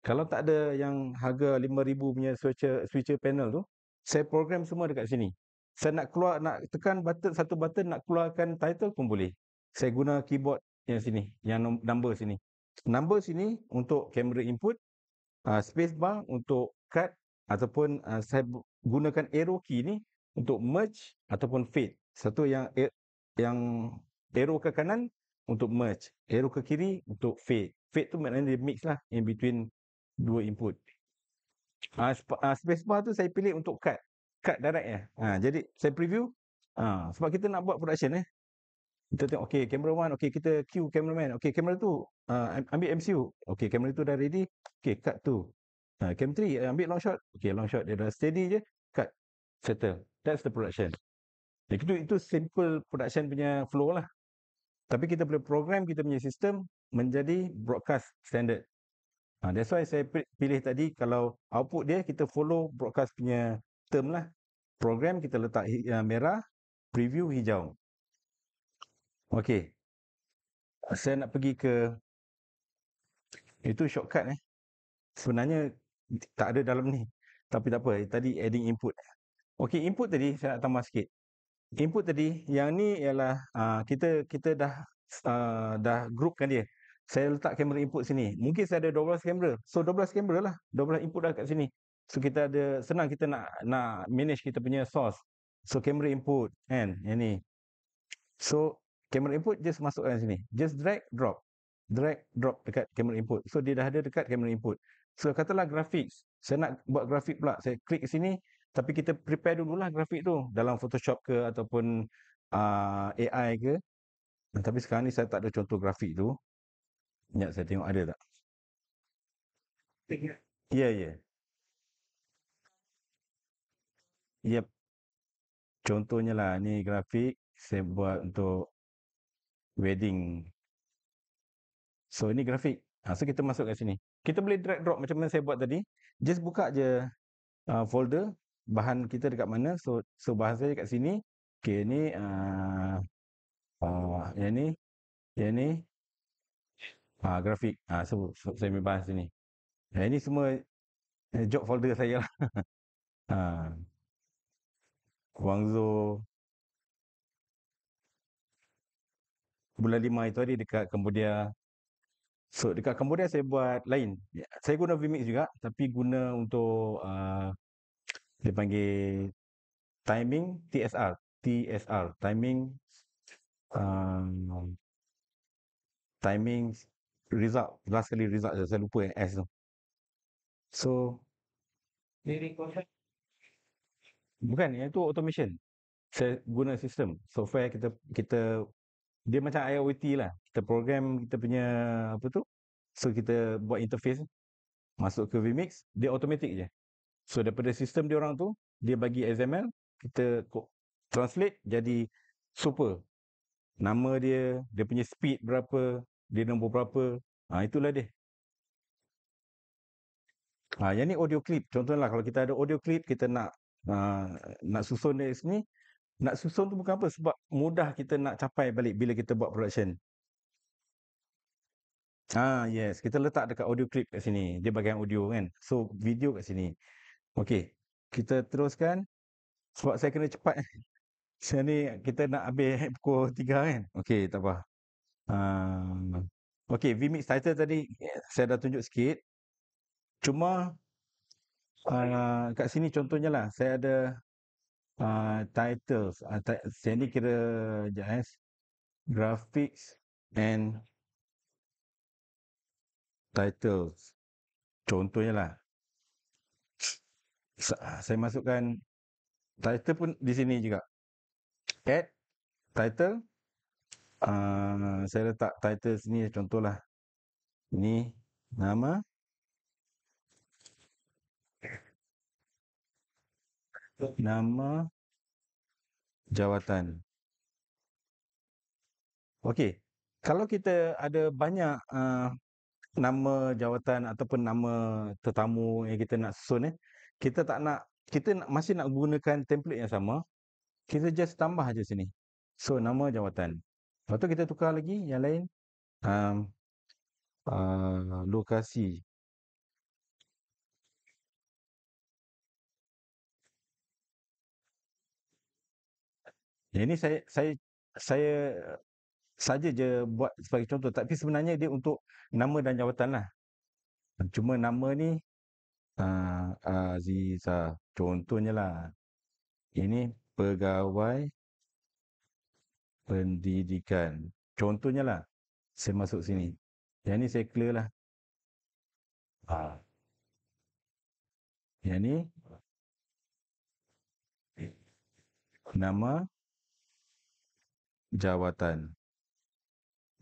Kalau tak ada yang harga 5,000 punya switcher panel tu, saya program semua dekat sini. Saya nak keluar, nak tekan satu button nak keluarkan title pun boleh. Saya guna keyboard yang sini, yang number sini. Number sini untuk camera input, space bar untuk cut, ataupun saya gunakan arrow key ni untuk merge ataupun fade. Satu yang arrow ke kanan untuk merge, arrow ke kiri untuk fade. Fade tu maknanya dia mix lah in between dua input. Spacebar tu saya pilih untuk cut direct ya. Jadi saya preview. Sebab kita nak buat production kita tengok, okay, camera 1, okay, kita cue cameraman, okay, camera 2, ambil MCU, okay, camera 2 dah ready, okay, cut tu. Cam 3, ambil long shot, okay, long shot, dia dah steady je, cut, settle. That's the production. Itu simple production punya flow lah. Tapi kita boleh program kita punya sistem menjadi broadcast standard. That's why saya pilih tadi, kalau output dia kita follow broadcast punya term lah. Program kita letak merah, preview hijau. Okey. Saya nak pergi ke itu shortcut Sebenarnya tak ada dalam ni. Tapi tak apa, tadi adding input. Okey, input tadi saya nak tambah sikit. Input tadi, yang ni ialah kita dah groupkan dia. Saya letak kamera input sini. Mungkin saya ada 12 kamera. So 12 kamera lah. 12 input dah kat sini. So kita ada, senang kita nak manage kita punya source. So kamera input kan, yang ni. So kamera input just masukkan sini. Just drag drop. Drag drop dekat kamera input. So dia dah ada dekat kamera input. So katalah graphics. Saya nak buat grafik pula. Saya klik sini. Tapi kita prepare dululah grafik tu dalam Photoshop ke ataupun AI ke. Tapi sekarang ni saya tak ada contoh grafik tu. Sekejap saya tengok ada tak. Ya, ya. Yep. Contohnya lah ni grafik saya buat untuk wedding. So ini grafik. So kita masuk kat sini. Kita boleh drag drop macam mana saya buat tadi. Just buka je folder bahan kita dekat mana. So bahan saya kat sini. Okay, ni yang ni grafik. So saya ambil bahan sini. Ini semua job folder saya lah. Guangzhou bulan 5 itu hari dekat Cambodia. So dekat Cambodia saya buat lain. Saya guna Vmix juga, tapi guna untuk dia panggil timing TSR, timing result. Last kali result saya lupa S tu. So bukan, yang itu automation. Saya guna sistem software kita dia macam IoT lah. Kita program kita punya apa tu. So kita buat interface masuk ke Vmix, dia automatic je. So daripada sistem dia orang tu, dia bagi XML, kita translate jadi super. Nama dia, dia punya speed berapa, dia nombor berapa. Itulah dia. Yang ni audio clip. Contohnya kalau kita ada audio clip, kita nak susun dari sini. Nak susun tu bukan apa, sebab mudah kita nak capai balik bila kita buat production. Yes, kita letak dekat audio clip kat sini. Dia bahagian audio kan. So video kat sini. Okey. Kita teruskan. Sebab saya kena cepat. Saya ni kita nak habis pukul 3 kan. Okey, tak apa. Okey, vMix title tadi saya dah tunjuk sikit. Cuma kat sini contohnya lah, saya ada titles. Saya ni kira graphics and titles. Contohnya lah, saya masukkan title pun di sini juga. Add title, saya letak title sini contohlah. Ini nama jawatan. Okey, kalau kita ada banyak nama jawatan ataupun nama tetamu yang kita nak susun kita masih nak gunakan template yang sama, kita just tambah aja sini. So nama jawatan. Lepas tu kita tukar lagi yang lain, um, lokasi. Yang ini saya saja je buat sebagai contoh, tapi sebenarnya dia untuk nama dan jawatan lah. Cuma nama ni Aziza contohnya lah. Ini pegawai pendidikan. Contohnya lah. Saya masuk sini. Yang ni saya clear lah. Yang ni nama jawatan.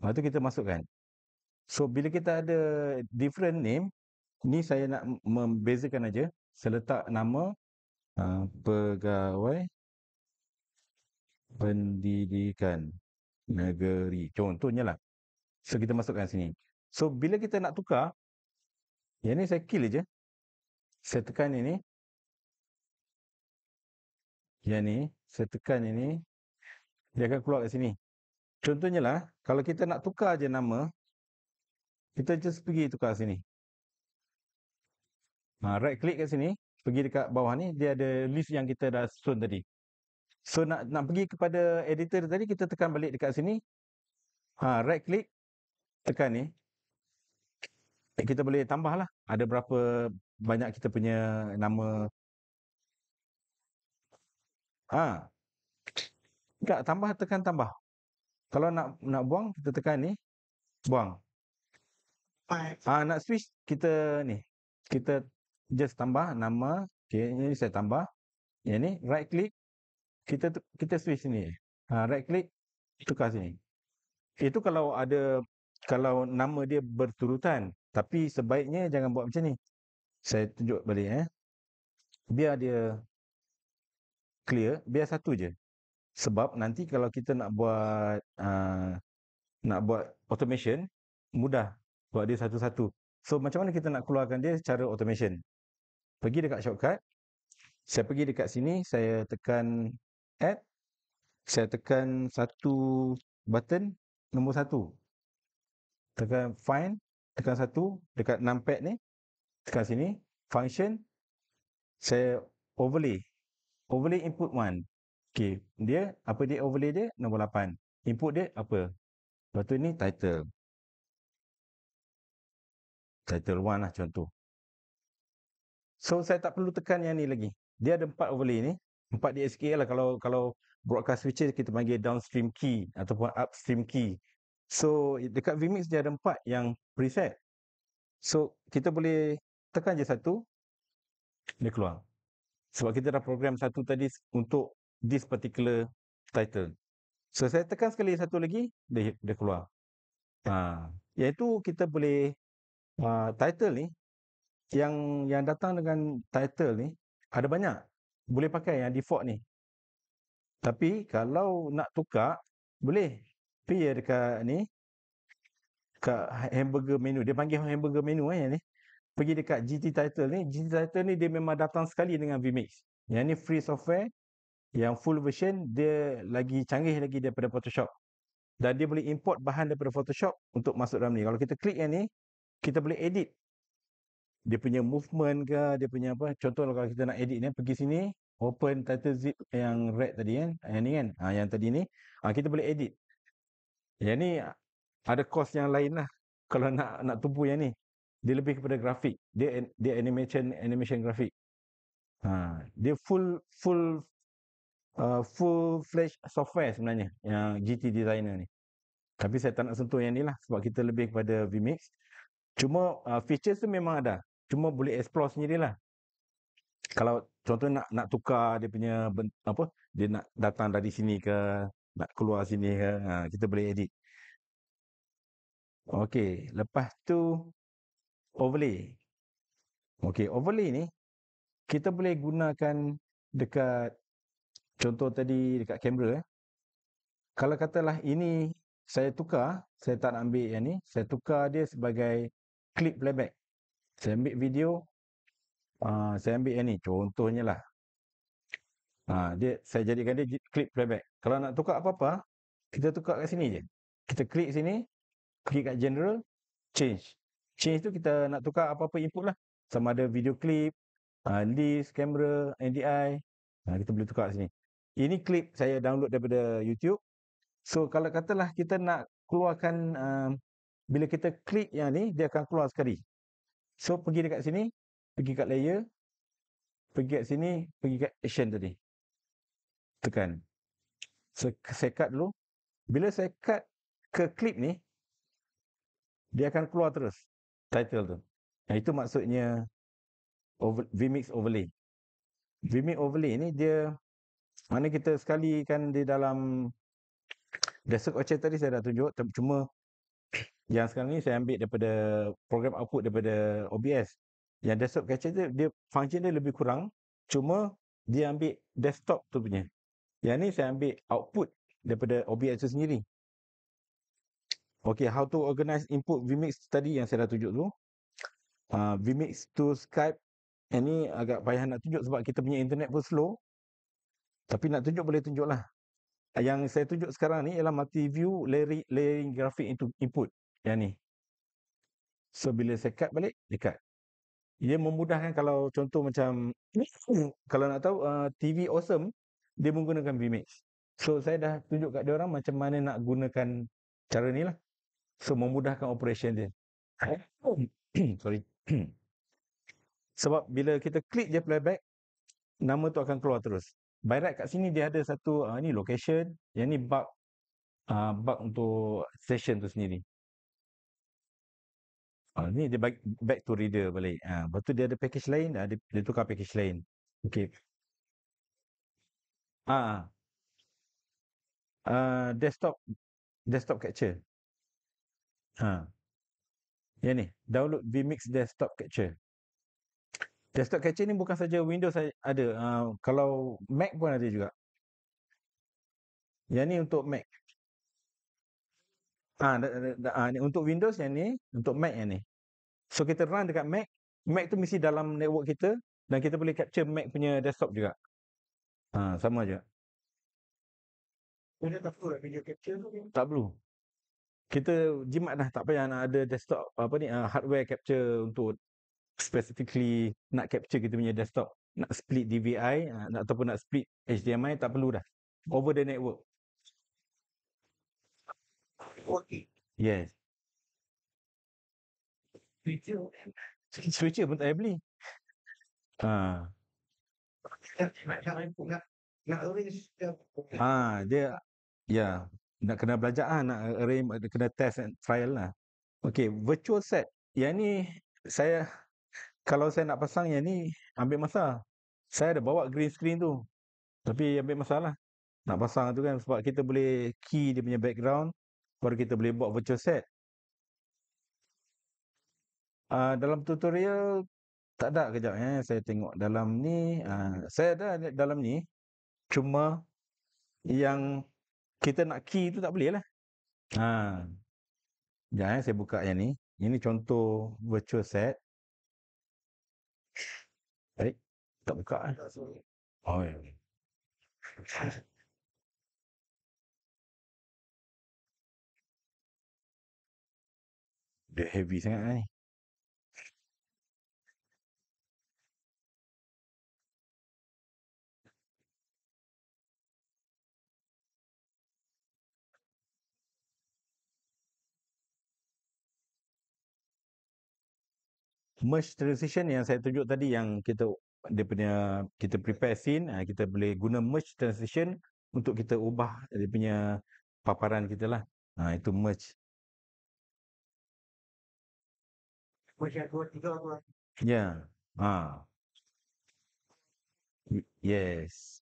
Lepas tu kita masukkan. So bila kita ada different name, ni saya nak membezakan aja. Saya letak nama pegawai pendidikan negeri. Contohnya lah. So kita masukkan sini. So bila kita nak tukar, yang ni saya kill je. Saya tekan ini. Yang ni, saya tekan ini. Dia akan keluar kat sini. Contohnya lah, kalau kita nak tukar je nama, kita just pergi tukar sini. Right click kat sini, pergi dekat bawah ni, dia ada list yang kita dah susun tadi. So nak pergi kepada editor tadi, kita tekan balik dekat sini. Right click, tekan ni. Kita boleh tambah lah. Ada berapa banyak kita punya nama. Tak, tambah, tekan tambah. Kalau nak buang, kita tekan ni. Buang. Nak switch, kita ni. Kita just tambah nama. Okay, ini saya tambah. Yang ni, right click. Kita switch sini. Right click, tukar sini. Itu kalau nama dia berturutan. Tapi sebaiknya jangan buat macam ni. Saya tunjuk balik. Biar dia clear, biar satu je. Sebab nanti kalau kita nak buat automation, mudah buat dia satu-satu. So macam mana kita nak keluarkan dia secara automation? Pergi dekat shortcut. Saya pergi dekat sini, saya tekan add. Saya tekan satu button, nombor 1. Tekan find, tekan 1 dekat numpad ni. Tekan sini, function. Saya overlay. Overlay input 1. Okey, dia apa dia overlay dia? Nombor 8. Input dia apa? Lepas tu ni title. Title 1 lah contoh. So saya tak perlu tekan yang ni lagi. Dia ada 4 overlay ni. 4 di SQL lah. Kalau broadcast switches kita panggil downstream key ataupun upstream key. So dekat Vmix dia ada 4 yang preset. So kita boleh tekan je satu, dia keluar. Sebab kita dah program satu tadi untuk this particular title. So saya tekan sekali satu lagi, dia keluar. Iaitu kita boleh title ni, yang datang dengan title ni ada banyak. Boleh pakai yang default ni. Tapi kalau nak tukar, boleh. Pergi dekat ni, kat hamburger menu. Dia panggil hamburger menu yang ni. Pergi dekat GT title ni. GT title ni dia memang datang sekali dengan Vmix. Yang ni free software. Yang full version dia lagi canggih lagi daripada Photoshop. Dan dia boleh import bahan daripada Photoshop untuk masuk dalam ni. Kalau kita klik yang ni, kita boleh edit dia punya movement ke, dia punya apa. Contoh kalau kita nak edit ni, pergi sini, open title zip yang red tadi kan. Yang ni kan. Yang tadi ni, kita boleh edit. Yang ni ada cost yang lain lah. Kalau nak tumpu yang ni. Dia lebih kepada grafik. Dia animation grafik. Dia full flash software sebenarnya yang GT Designer ni. Tapi saya tak nak sentuh yang ni lah sebab kita lebih kepada Vmix. Cuma features tu memang ada. Cuma boleh explore sendirilah. Kalau contoh nak tukar dia punya apa, dia nak datang dari sini ke, nak keluar sini ke, kita boleh edit. Okey, lepas tu overlay. Okey, overlay ni kita boleh gunakan dekat contoh tadi dekat kamera. Kalau katalah ini saya tukar, saya tak nak ambil yang ni, saya tukar dia sebagai clip playback. Saya ambil video, saya ambil yang ni contohnya lah. Saya jadikan dia clip playback. Kalau nak tukar apa-apa, kita tukar kat sini je. Kita klik sini, klik kat general, change. Change tu kita nak tukar apa-apa input lah. Sama ada video clip, list, kamera, NDI. Kita boleh tukar kat sini. Ini clip saya download daripada YouTube. So kalau katalah kita nak keluarkan, bila kita klik yang ni, dia akan keluar sekali. So pergi dekat sini, pergi kat layer, pergi kat sini, pergi kat action tadi. Tekan. So saya cut dulu. Bila saya cut ke klip ni, dia akan keluar terus title tu. Itu maksudnya vMix overlay. vMix overlay ni dia mana kita sekali kan di dalam desktop capture tadi saya dah tunjuk, cuma yang sekarang ni saya ambil daripada program output daripada OBS. Yang desktop capture tu dia function dia lebih kurang, cuma dia ambil desktop tu punya. Yang ni saya ambil output daripada OBS tu sendiri. Okay, how to organize input vMix tadi yang saya dah tunjuk tu. vMix to Skype. Ini agak payah nak tunjuk sebab kita punya internet pun slow. Tapi nak tunjuk boleh tunjuk lah. Yang saya tunjuk sekarang ni ialah multi-view layering graphic into input. Yang ni. So, bila saya cut balik, dia cut. Ia memudahkan kalau contoh macam, kalau nak tahu TV Awesome, dia menggunakan vMix. So, saya dah tunjuk kat dia orang macam mana nak gunakan cara ni lah. So, memudahkan operation dia. Sorry. Sebab bila kita klik je playback, nama tu akan keluar terus. By right kat sini dia ada satu ni location, yang ni bug untuk session tu sendiri. Ni dia back to reader balik. Lepas tu dia ada package lain, dia tukar package lain. Okey. Desktop capture. Yang ni, download vMix desktop capture. Desktop capture ni bukan saja Windows ada, kalau Mac pun ada juga. Yang ni untuk Mac. Ni untuk Windows yang ni, untuk Mac yang ni. So kita run dekat Mac, Mac tu mesti dalam network kita dan kita boleh capture Mac punya desktop juga. Sama je. Dia tak perlu video capture tu. Tak perlu. Kita jimat dah, tak payah nak ada desktop hardware capture untuk specifically nak capture kita punya desktop. Nak split DVI ataupun nak split HDMI, tak perlu dah. Over the network. Okay. Yes. Switcher pun tak payah beli. Nak arrange Dia nak kena belajar nak arrange, kena test and trial lah. Okay, virtual set. Yang ni kalau saya nak pasang yang ni ambil masa. Saya ada bawa green screen tu. Tapi ambil masalah. Nak pasang tu kan sebab kita boleh key dia punya background, baru kita boleh buat virtual set. Dalam tutorial tak ada, kejap saya tengok dalam ni. Saya ada dalam ni, cuma yang kita nak key tu tak boleh lah. Sekejap saya buka yang ni. Ini contoh virtual set. Baik, tak buka Oh ya. Dia heavy sangat ni. Merge transition yang saya tunjuk tadi, yang kita prepare scene, kita boleh guna merge transition untuk kita ubah dia punya paparan kita lah. Itu merge. Macam 2, 3 tu lah. Ya. Ha. Yes.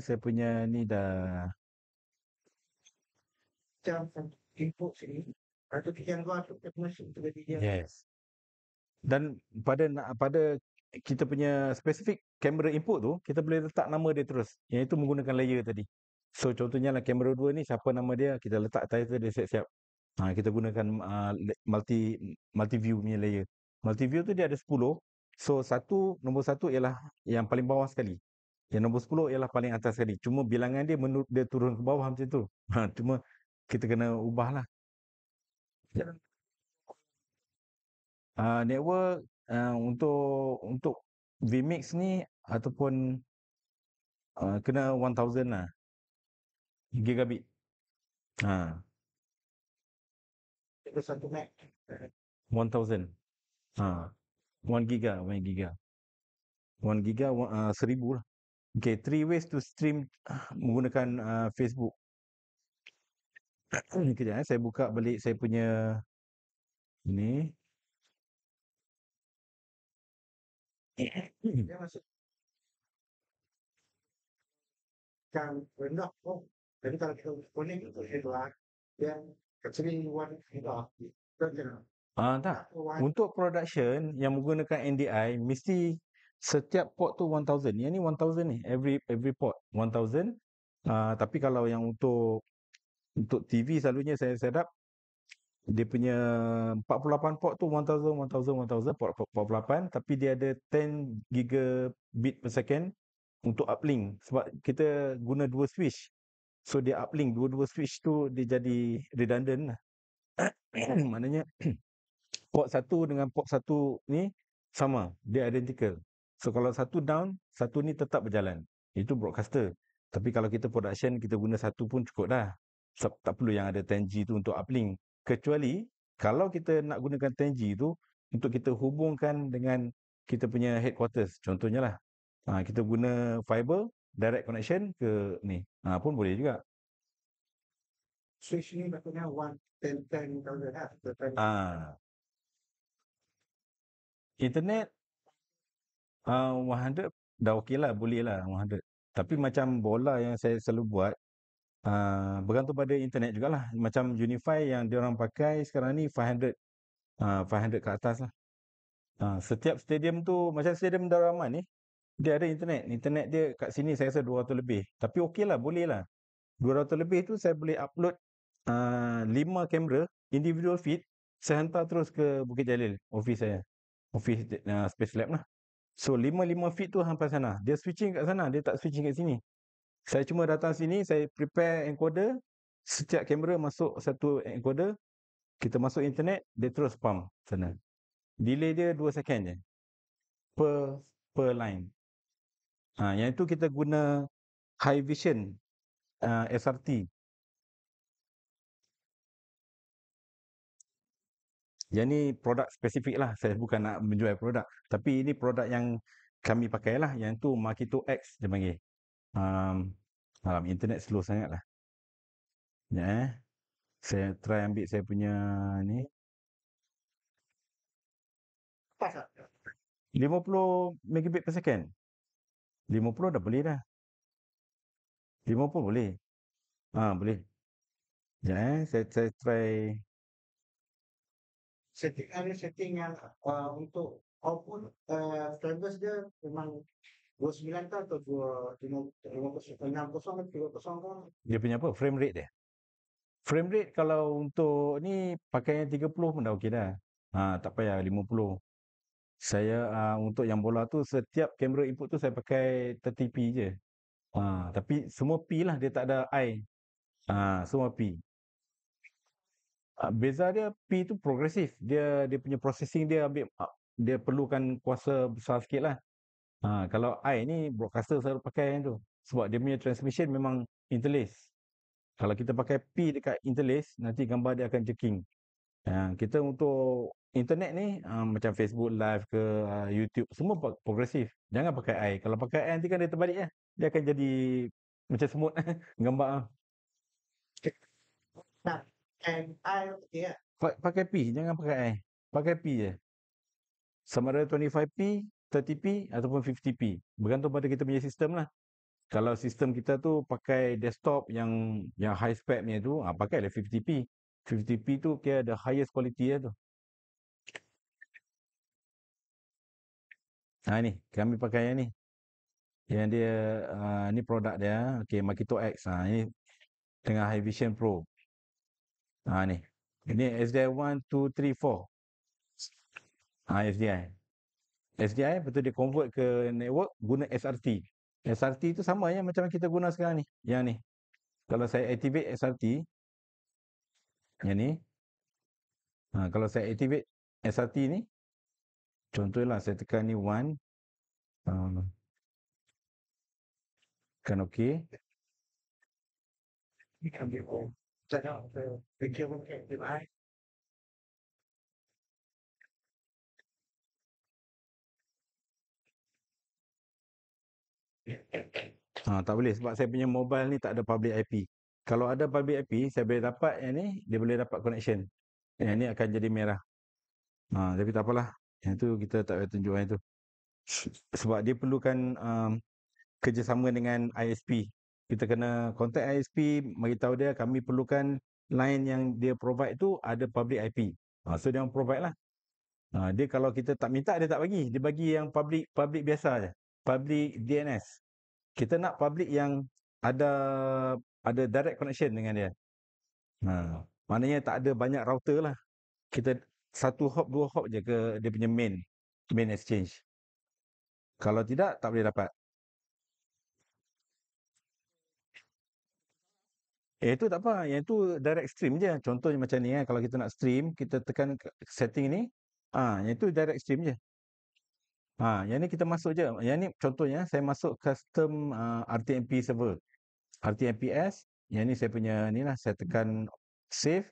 Saya punya ni dah. Macam input sini. Lepas tu kita gua tu kita masuk tu dia. Yes. Dan pada kita punya spesifik kamera input tu, kita boleh letak nama dia terus. Yang itu menggunakan layer tadi. So contohnya lah kamera 2 ni siapa nama dia, kita letak title dia siap-siap. Kita gunakan multi view punya layer. Multi view tu dia ada 10. So nombor 1 ialah yang paling bawah sekali. Yang nombor 10 ialah paling atas sekali. Cuma bilangan dia dia turun ke bawah macam tu. Cuma kita kena ubahlah. Network untuk vMix ni ataupun kena 1000 lah gigabit. Itu satu Mac. 1000. 1 giga, 1000 lah. Okay, 3 ways to stream menggunakan Facebook. Kejap saya buka balik saya punya ni. Dia masuk yang rendah. Oh, jadi kalau kita connect itu headline yang actually one rendah. Tak. Untuk production yang menggunakan NDI mesti setiap port tu 1000. Yang ni 1000 ni every port 1000. Tapi kalau yang untuk TV selalunya saya set up dia punya 48 port tu 1000 port 48, tapi dia ada 10 gigabit per second untuk uplink sebab kita guna dua switch. So dia uplink dua-dua switch tu dia jadi redundant lah. Maknanya port 1 dengan port 1 ni sama, dia identical. So kalau satu down, satu ni tetap berjalan. Itu broadcaster. Tapi kalau kita production, kita guna satu pun cukup dah. Tak perlu yang ada 10G tu untuk uplink. Kecuali kalau kita nak gunakan 10G tu untuk kita hubungkan dengan kita punya headquarters. Contohnya lah, kita guna fiber direct connection ke ni. Pun boleh juga. Switch ni maksudnya 10,000 lah. Internet 100 dah okey lah, boleh lah 100. Tapi macam bola yang saya selalu buat, bergantung pada internet jugalah. Macam Unify yang diorang pakai sekarang ni 500. 500 ke atas lah. Setiap stadium tu, macam stadium Darul Rahman ni, dia ada internet. Internet dia kat sini saya rasa 200 lebih. Tapi okey lah, boleh lah. 200 lebih tu saya boleh upload 5 kamera, individual feed, saya hantar terus ke Bukit Jalil, office saya. Office Space Lab lah. So 5 feet tu sampai sana. Dia switching kat sana, dia tak switching kat sini. Saya cuma datang sini, saya prepare encoder, setiap kamera masuk satu encoder, kita masuk internet, dia terus pump sana. Delay dia 2 second je per line. Yang itu kita guna high vision SRT. Yang ni produk spesifik lah. Saya bukan nak menjual produk. Tapi ini produk yang kami pakai lah. Yang tu Makito X dia panggil. Alam internet slow sangat lah. Sekejap saya try ambil saya punya ni. Pas tak? 50 megabit per second. 50 dah boleh dah. 50 boleh. Boleh. Sekejap saya try. Setting yang untuk output canvas dia memang 29 kan atau 60 kan 30 kan. Dia punya apa? Frame rate dia. Frame rate kalau untuk ni pakai yang 30 pun dah okey dah. Tak payah 50. Saya untuk yang bola tu setiap kamera input tu saya pakai 30p je. Tapi semua P lah, dia tak ada I. Semua P. Beza dia P tu progresif. Dia punya processing dia ambil dia perlukan kuasa besar sikit lah. Kalau I ni broadcaster selalu pakai yang tu. Sebab dia punya transmission memang interlace. Kalau kita pakai P dekat interlace, nanti gambar dia akan jerking. Kita untuk internet ni macam Facebook Live ke YouTube, semua progresif. Jangan pakai I. Kalau pakai I nanti kan dia terbalik lah. Dia akan jadi macam semut gambar. Nah, and I okay ya. Pakai P, jangan pakai I. Pakai P je. Sama ada 25p, 30p ataupun 50p. Bergantung pada kita punya sistem lah. Kalau sistem kita tu pakai desktop yang high spec punya tu, pakailah 50p. 50p tu kira the highest quality lah tu. Ni kami pakai yang ni. Yang dia ni produk dia, okey Makito X. Ini dengan Hikvision Pro. Ni. Ini SDI 1 2 3 4. SDI. SDI betul dia convert ke network guna SRT. SRT tu sama je macam kita guna sekarang ni. Yang ni. Kalau saya activate SRT, yang ni. Kalau saya activate SRT ni, contohlah saya tekan ni 1. Tekan OK. Tak boleh sebab saya punya mobile ni tak ada public IP. Kalau ada public IP, saya boleh dapat yang ni, dia boleh dapat connection. Yang ni akan jadi merah. Tapi tak apalah. Yang tu kita tak payah tunjuk yang tu. Sebab dia perlukan kerjasama dengan ISP. Kita kena contact ISP, beritahu dia kami perlukan line yang dia provide tu ada public IP. So dia orang provide lah. Dia kalau kita tak minta, dia tak bagi. Dia bagi yang public biasa je. Public DNS. Kita nak public yang ada direct connection dengan dia. Maknanya tak ada banyak router lah. Kita satu hop, dua hop je ke dia punya main exchange. Kalau tidak, tak boleh dapat. Itu tak apa. Yang tu direct stream je. Contohnya macam ni kalau kita nak stream, kita tekan setting ni. Yang tu direct stream je. Yang ni kita masuk je. Yang ni contohnya saya masuk custom RTMP server. RTMPS. Yang ni saya punya ni lah. Saya tekan save.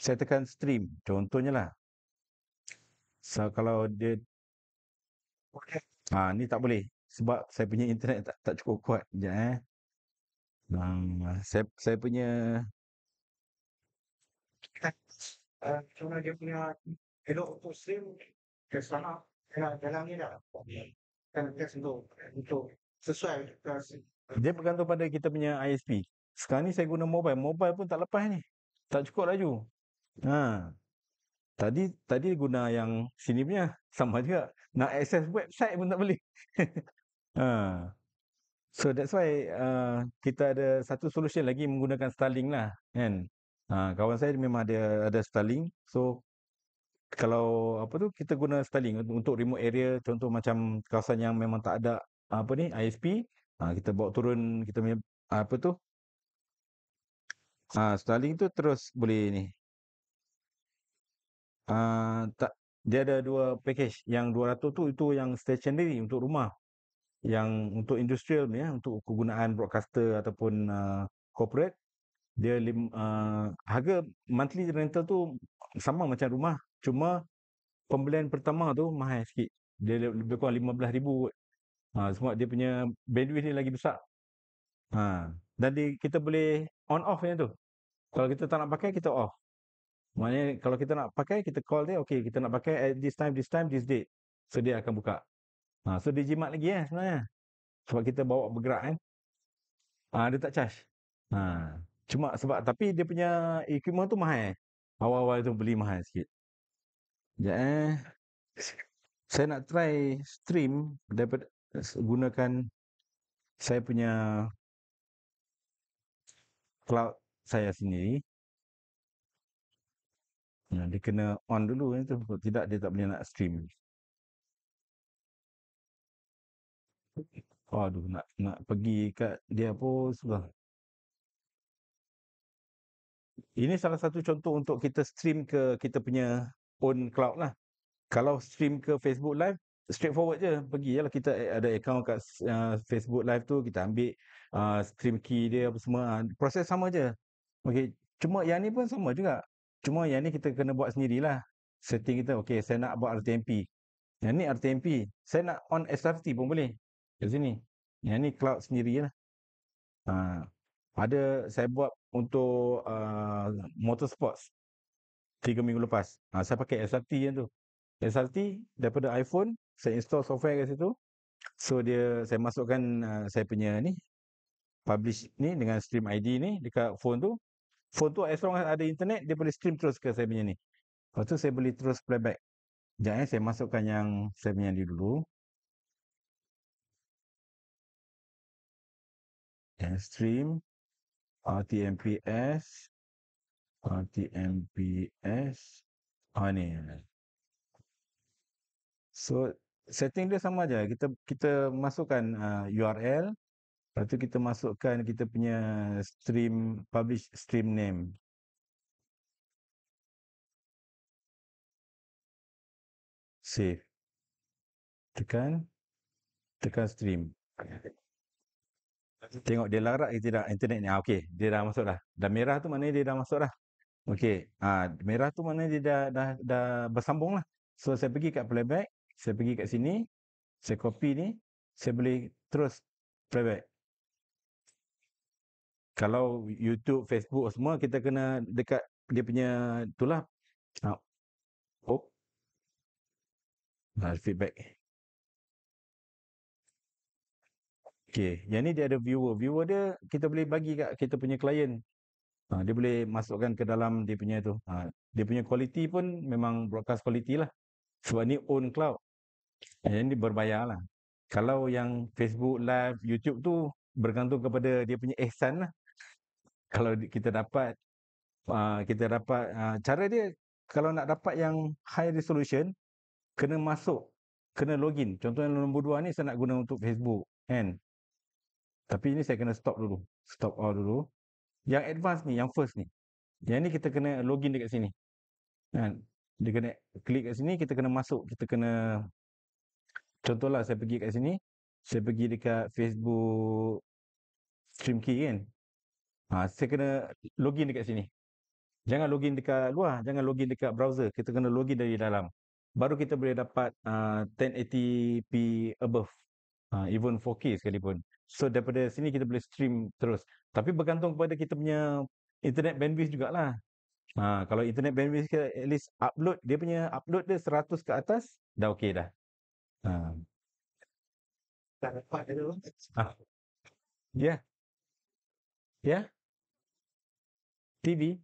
Saya tekan stream. Contohnya lah. So kalau dia ni tak boleh. Sebab saya punya internet tak cukup kuat. Sekejap saya punya Cuma dia punya elok untuk stream ke sana dalam ni dah. Kan dia untuk sesuai dia bergantung pada kita punya ISP. Sekarang ni saya guna mobile. Mobile pun tak lepas ni. Tak cukup laju. Tadi guna yang sini punya. Sama juga. Nak access website pun tak boleh. So that's why kita ada satu solution lagi menggunakan Starlink lah. Kan? Kawan saya memang ada Starlink. So kalau kita guna Starlink untuk remote area, contoh macam kawasan yang memang tak ada ISP, kita bawa turun kita punya Starlink tu terus boleh ni. Tak, dia ada dua package. Yang 200 tu itu yang stationary untuk rumah. Yang untuk industrial ni untuk kegunaan broadcaster ataupun corporate, dia harga monthly rental tu sama macam rumah. Cuma pembelian pertama tu mahal sikit. Dia lebih kurang 15,000 kot. Sebab dia punya bandwidth ni lagi besar. Dan kita boleh on off yang tu. Kalau kita tak nak pakai, kita off. Maknanya kalau kita nak pakai, kita call dia, okay, kita nak pakai at this time, this date. So dia akan buka. So dia jimat lagi sebenarnya. Sebab kita bawa bergerak kan. Dia tak charge. Cuma sebab tapi dia punya equipment tu mahal. Awal-awal tu beli mahal sikit. Sekejap saya nak try stream daripada gunakan saya punya cloud saya sendiri. Dia kena on dulu tu. Kalau tidak dia tak boleh nak stream. Aduh, nak pergi kat dia pun susah. Ini salah satu contoh untuk kita stream ke kita punya own cloud lah. Kalau stream ke Facebook Live, straightforward je. Pergi je lah, kita ada account kat Facebook Live tu, kita ambil stream key dia apa semua. Proses sama je. Okay. Cuma yang ni pun sama juga. Cuma yang ni kita kena buat sendirilah. Setting kita, okay, saya nak buat RTMP. Yang ni RTMP. Saya nak on SRT pun boleh. Kat sini. Yang ni cloud sendiri lah. Ada saya buat untuk motorsports. 3 minggu lepas. Saya pakai SRT yang tu. SRT daripada iPhone, saya install software kat situ. So saya masukkan saya punya ni publish ni dengan stream ID ni dekat phone tu. Phone tu as long as ada internet, dia boleh stream terus ke saya punya ni. Lepas tu saya boleh terus playback. Sekejap saya masukkan yang saya punya ni dulu. Yang stream RTMPS ni. So setting dia sama aja. Kita masukkan URL, lepas tu kita masukkan kita punya stream publish stream name. Save. Tekan stream. Tengok dia larat ke tidak internet ni. Okey, dia dah masuk dah. Dah merah tu maknanya dia dah masuk dah. Okey, merah tu maknanya dia dah bersambung lah. So saya pergi kat playback, saya pergi kat sini, saya copy ni, saya boleh terus playback. Kalau YouTube, Facebook semua kita kena dekat dia punya itulah. Feedback. Okey, yang ni dia ada viewer. Viewer dia kita boleh bagi kat kita punya klien. Dia boleh masukkan ke dalam dia punya tu. Dia punya quality pun memang broadcast quality lah. Sebab ni own cloud. Yang ni berbayar lah. Kalau yang Facebook Live, YouTube tu bergantung kepada dia punya ihsan lah. Kalau kita dapat cara dia kalau nak dapat yang high resolution kena masuk, kena login. Contoh yang nombor 2 ni saya nak guna untuk Facebook kan. Tapi ini saya kena stop dulu. Stop all dulu. Yang advance ni, yang first ni. Yang ni kita kena login dekat sini. Kan? Dia kena klik kat sini, kita kena masuk. Kita kena, contohlah saya pergi kat sini. Saya pergi dekat Facebook Stream Key kan. Saya kena login dekat sini. Jangan login dekat luar. Jangan login dekat browser. Kita kena login dari dalam. Baru kita boleh dapat 1080p above. Even 4K sekalipun. So daripada sini kita boleh stream terus. Tapi bergantung kepada kita punya internet bandwidth jugalah. Kalau internet bandwidth kita at least upload, dia punya upload dia 100 ke atas, dah okey dah. Tak dapat dia tu. Ya. Ya. TV.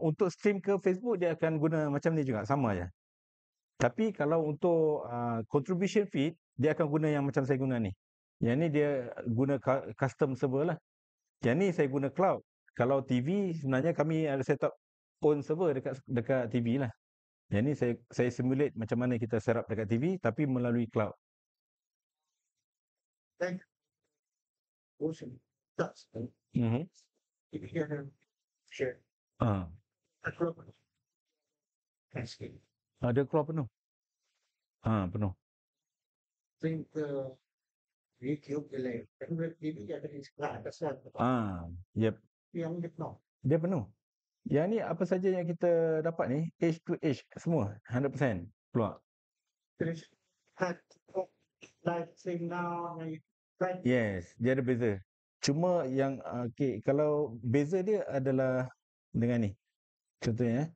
Untuk stream ke Facebook dia akan guna macam ni juga, sama aja. Tapi kalau untuk contribution feed, dia akan guna yang macam saya guna ni. Yang ni dia guna custom server lah. Yang ni saya guna cloud. Kalau TV sebenarnya kami ada set up own server dekat TV lah. Yang ni saya simulate macam mana kita set up dekat TV tapi melalui cloud. Awesome. That's if you can share. That's good. Ada cloud penuh. Penuh. Think YouTube delay. TV ada di sebelah atas kan. Yep. Yang dia penuh. Dia penuh. Yang ni apa saja yang kita dapat ni, age to age semua 100% keluar. Terus live stream now. Yes, dia ada beza. Cuma yang kalau beza dia adalah dengan ni. Contohnya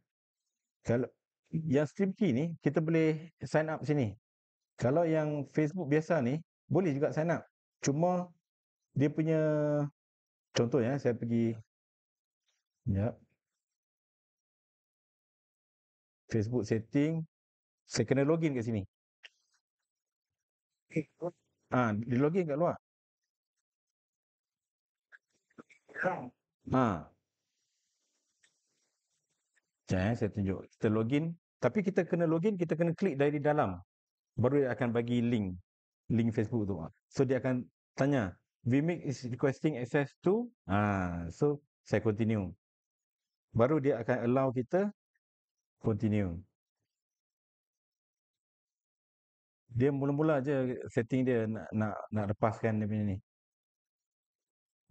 kalau yang Stream Key ni kita boleh sign up sini. Kalau yang Facebook biasa ni boleh juga sign up. Cuma dia punya contohnya saya pergi Facebook setting, saya kena login kat sini. Dia login kat luar. Sekejap saya tunjuk. Kita login. Tapi kita kena login, kita kena klik dari dalam. Baru dia akan bagi link Facebook tu. So dia akan tanya, Vmix is requesting access to. So saya continue. Baru dia akan allow kita continue. Dia mula-mula je setting dia nak lepaskan dia punya ni.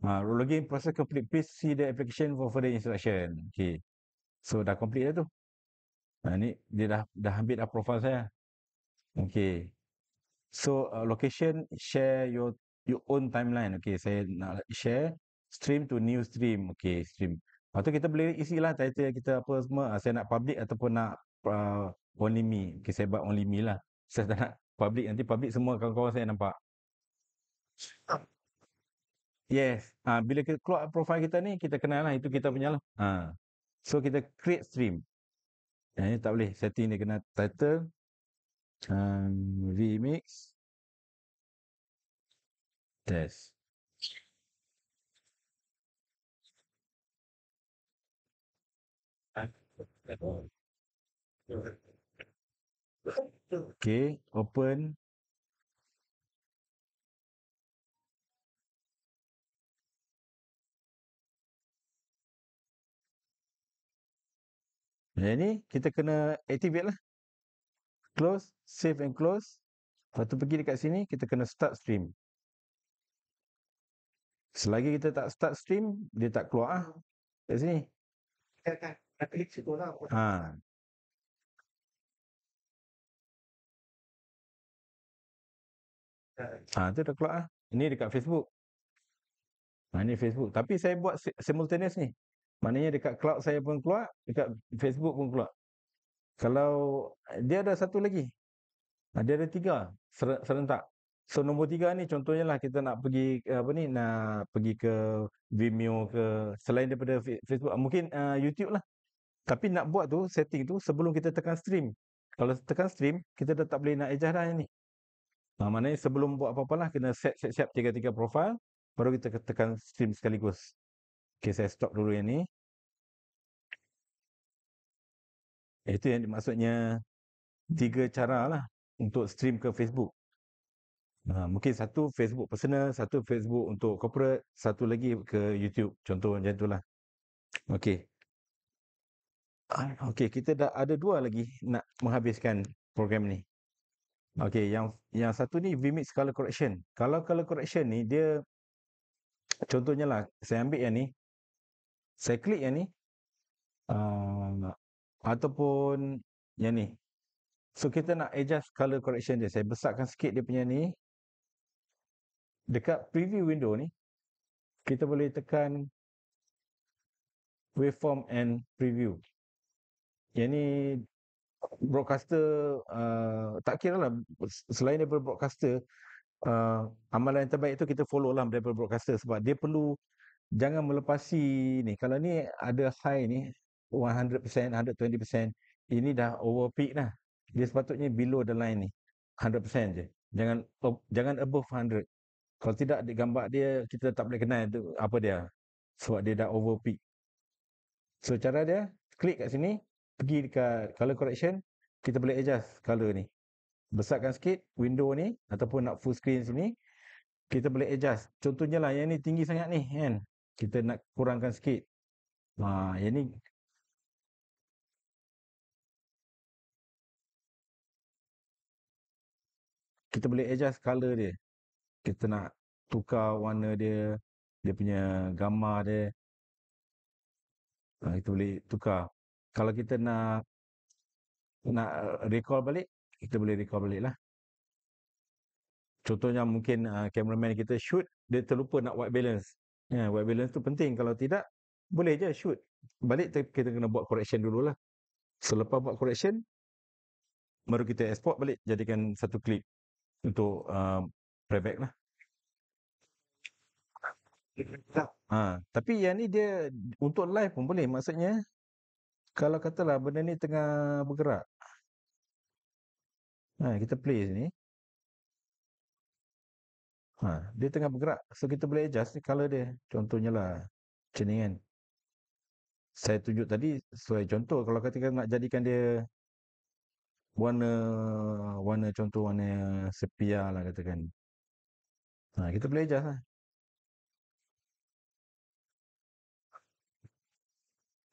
Login process complete. Please see the application for further instruction. Okay. So dah complete dah tu. Ni dia dah ambil dah profile saya. Okay. So location, share your own timeline. Okay, saya nak share stream to new stream. Okay, stream. Lepas tu kita boleh isilah title kita apa semua. Saya nak public ataupun nak only me. Okay, saya buat only me lah. Saya tak nak public. Nanti public semua kawan-kawan saya nampak. Yes. Bila kita keluar profile kita ni, kita kenal lah. Itu kita punya lah. So, kita create stream. Yang ni tak boleh. Setting dia kena title. Vmix. Test. Okay. Open. Yang ni kita kena activate lah. Close. Save and close. Lepas tu pergi dekat sini, kita kena start stream. Selagi kita tak start stream, dia tak keluar lah. Kat sini. Kita akan klik situ lah. Tu dah keluar lah. Ini dekat Facebook. Ini Facebook. Tapi saya buat simultaneous ni. Maknanya dekat cloud saya pun keluar, dekat Facebook pun keluar. Kalau dia ada satu lagi. Dia ada 3 serentak. So nombor 3 ni contohnya lah kita nak pergi nak pergi ke Vimeo ke selain daripada Facebook, mungkin YouTube lah. Tapi nak buat tu setting tu sebelum kita tekan stream. Kalau tekan stream, kita dah tak boleh nak adjust dah yang ni. Maknanya sebelum buat apa-apa lah kena siap 3 profile baru kita tekan stream sekaligus. Okay, saya stop dulu yang ni. Itu yang maksudnya 3 cara lah untuk stream ke Facebook. Mungkin satu Facebook personal, satu Facebook untuk corporate, satu lagi ke YouTube. Contoh macam itulah. Okey. Okey, kita dah ada 2 lagi nak menghabiskan program ni. Okey, yang satu ni Vmix Color Correction. Kalau Color Correction ni dia contohnya lah, saya ambil yang ni. Saya klik yang ni. Ataupun yang ni. So kita nak adjust color correction dia. Saya besarkan sikit dia punya ni. Dekat preview window ni, kita boleh tekan waveform and preview. Yang ni broadcaster, tak kira lah selain daripada broadcaster, amalan yang terbaik tu kita follow lah daripada broadcaster sebab dia perlu jangan melepasi ni. Kalau ni ada high ni 100%, 120%, ini dah over peak dah. Dia sepatutnya below the line ni 100% je. Jangan above 100. Kalau tidak gambar dia kita tak boleh kenal tu apa dia. Sebab dia dah over peak. So cara dia, klik kat sini, pergi dekat color correction, kita boleh adjust color ni. Besarkan sikit window ni ataupun nak full screen sini, kita boleh adjust. Contohnya lah yang ni tinggi sangat ni kan. Kita nak kurangkan sikit. Yang ni kita boleh adjust color dia. Kita nak tukar warna dia, dia punya gambar dia. Kita boleh tukar. Kalau kita nak recall balik, kita boleh recall balik lah. Contohnya mungkin cameraman kita shoot, dia terlupa nak white balance. White balance tu penting. Kalau tidak, boleh je shoot. Balik kita kena buat correction dulu lah. Selepas buat correction, baru kita export balik, jadikan satu clip untuk playback lah. Tapi yang ni dia untuk live pun boleh. Maksudnya kalau katalah benda ni tengah bergerak, kita play sini, dia tengah bergerak, so kita boleh adjust color dia. Contohnya lah macam ni kan. Saya tunjuk tadi sesuai contoh. Kalau kita nak jadikan dia warna contoh warna sepia lah katakan, kita boleh adjust lah.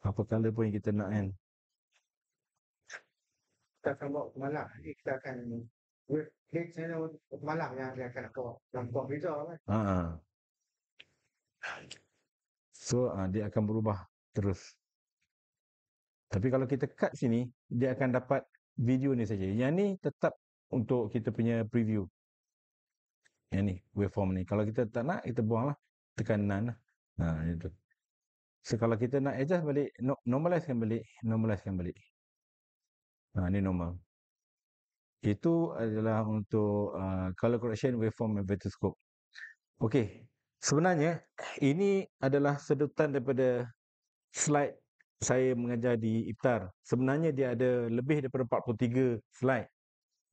Apa color pun yang kita nak kan. Kita akan bawa ke malam. Kita akan klik channel malam yang dia akan bawa dalam komputer kan. So dia akan berubah terus. Tapi kalau kita cut sini, dia akan dapat video ni saja. Yang ni tetap untuk kita punya preview. Yang ni waveform ni. Kalau kita tak nak, kita buang lah. Tekan none lah. Itu. So, kalau kita nak adjust balik, normalizekan balik. Ni normal. Itu adalah untuk color correction, waveform and vector scope. Okey, sebenarnya ini adalah sedutan daripada slide saya mengajar di IFTAR. Sebenarnya dia ada lebih daripada 43 slide.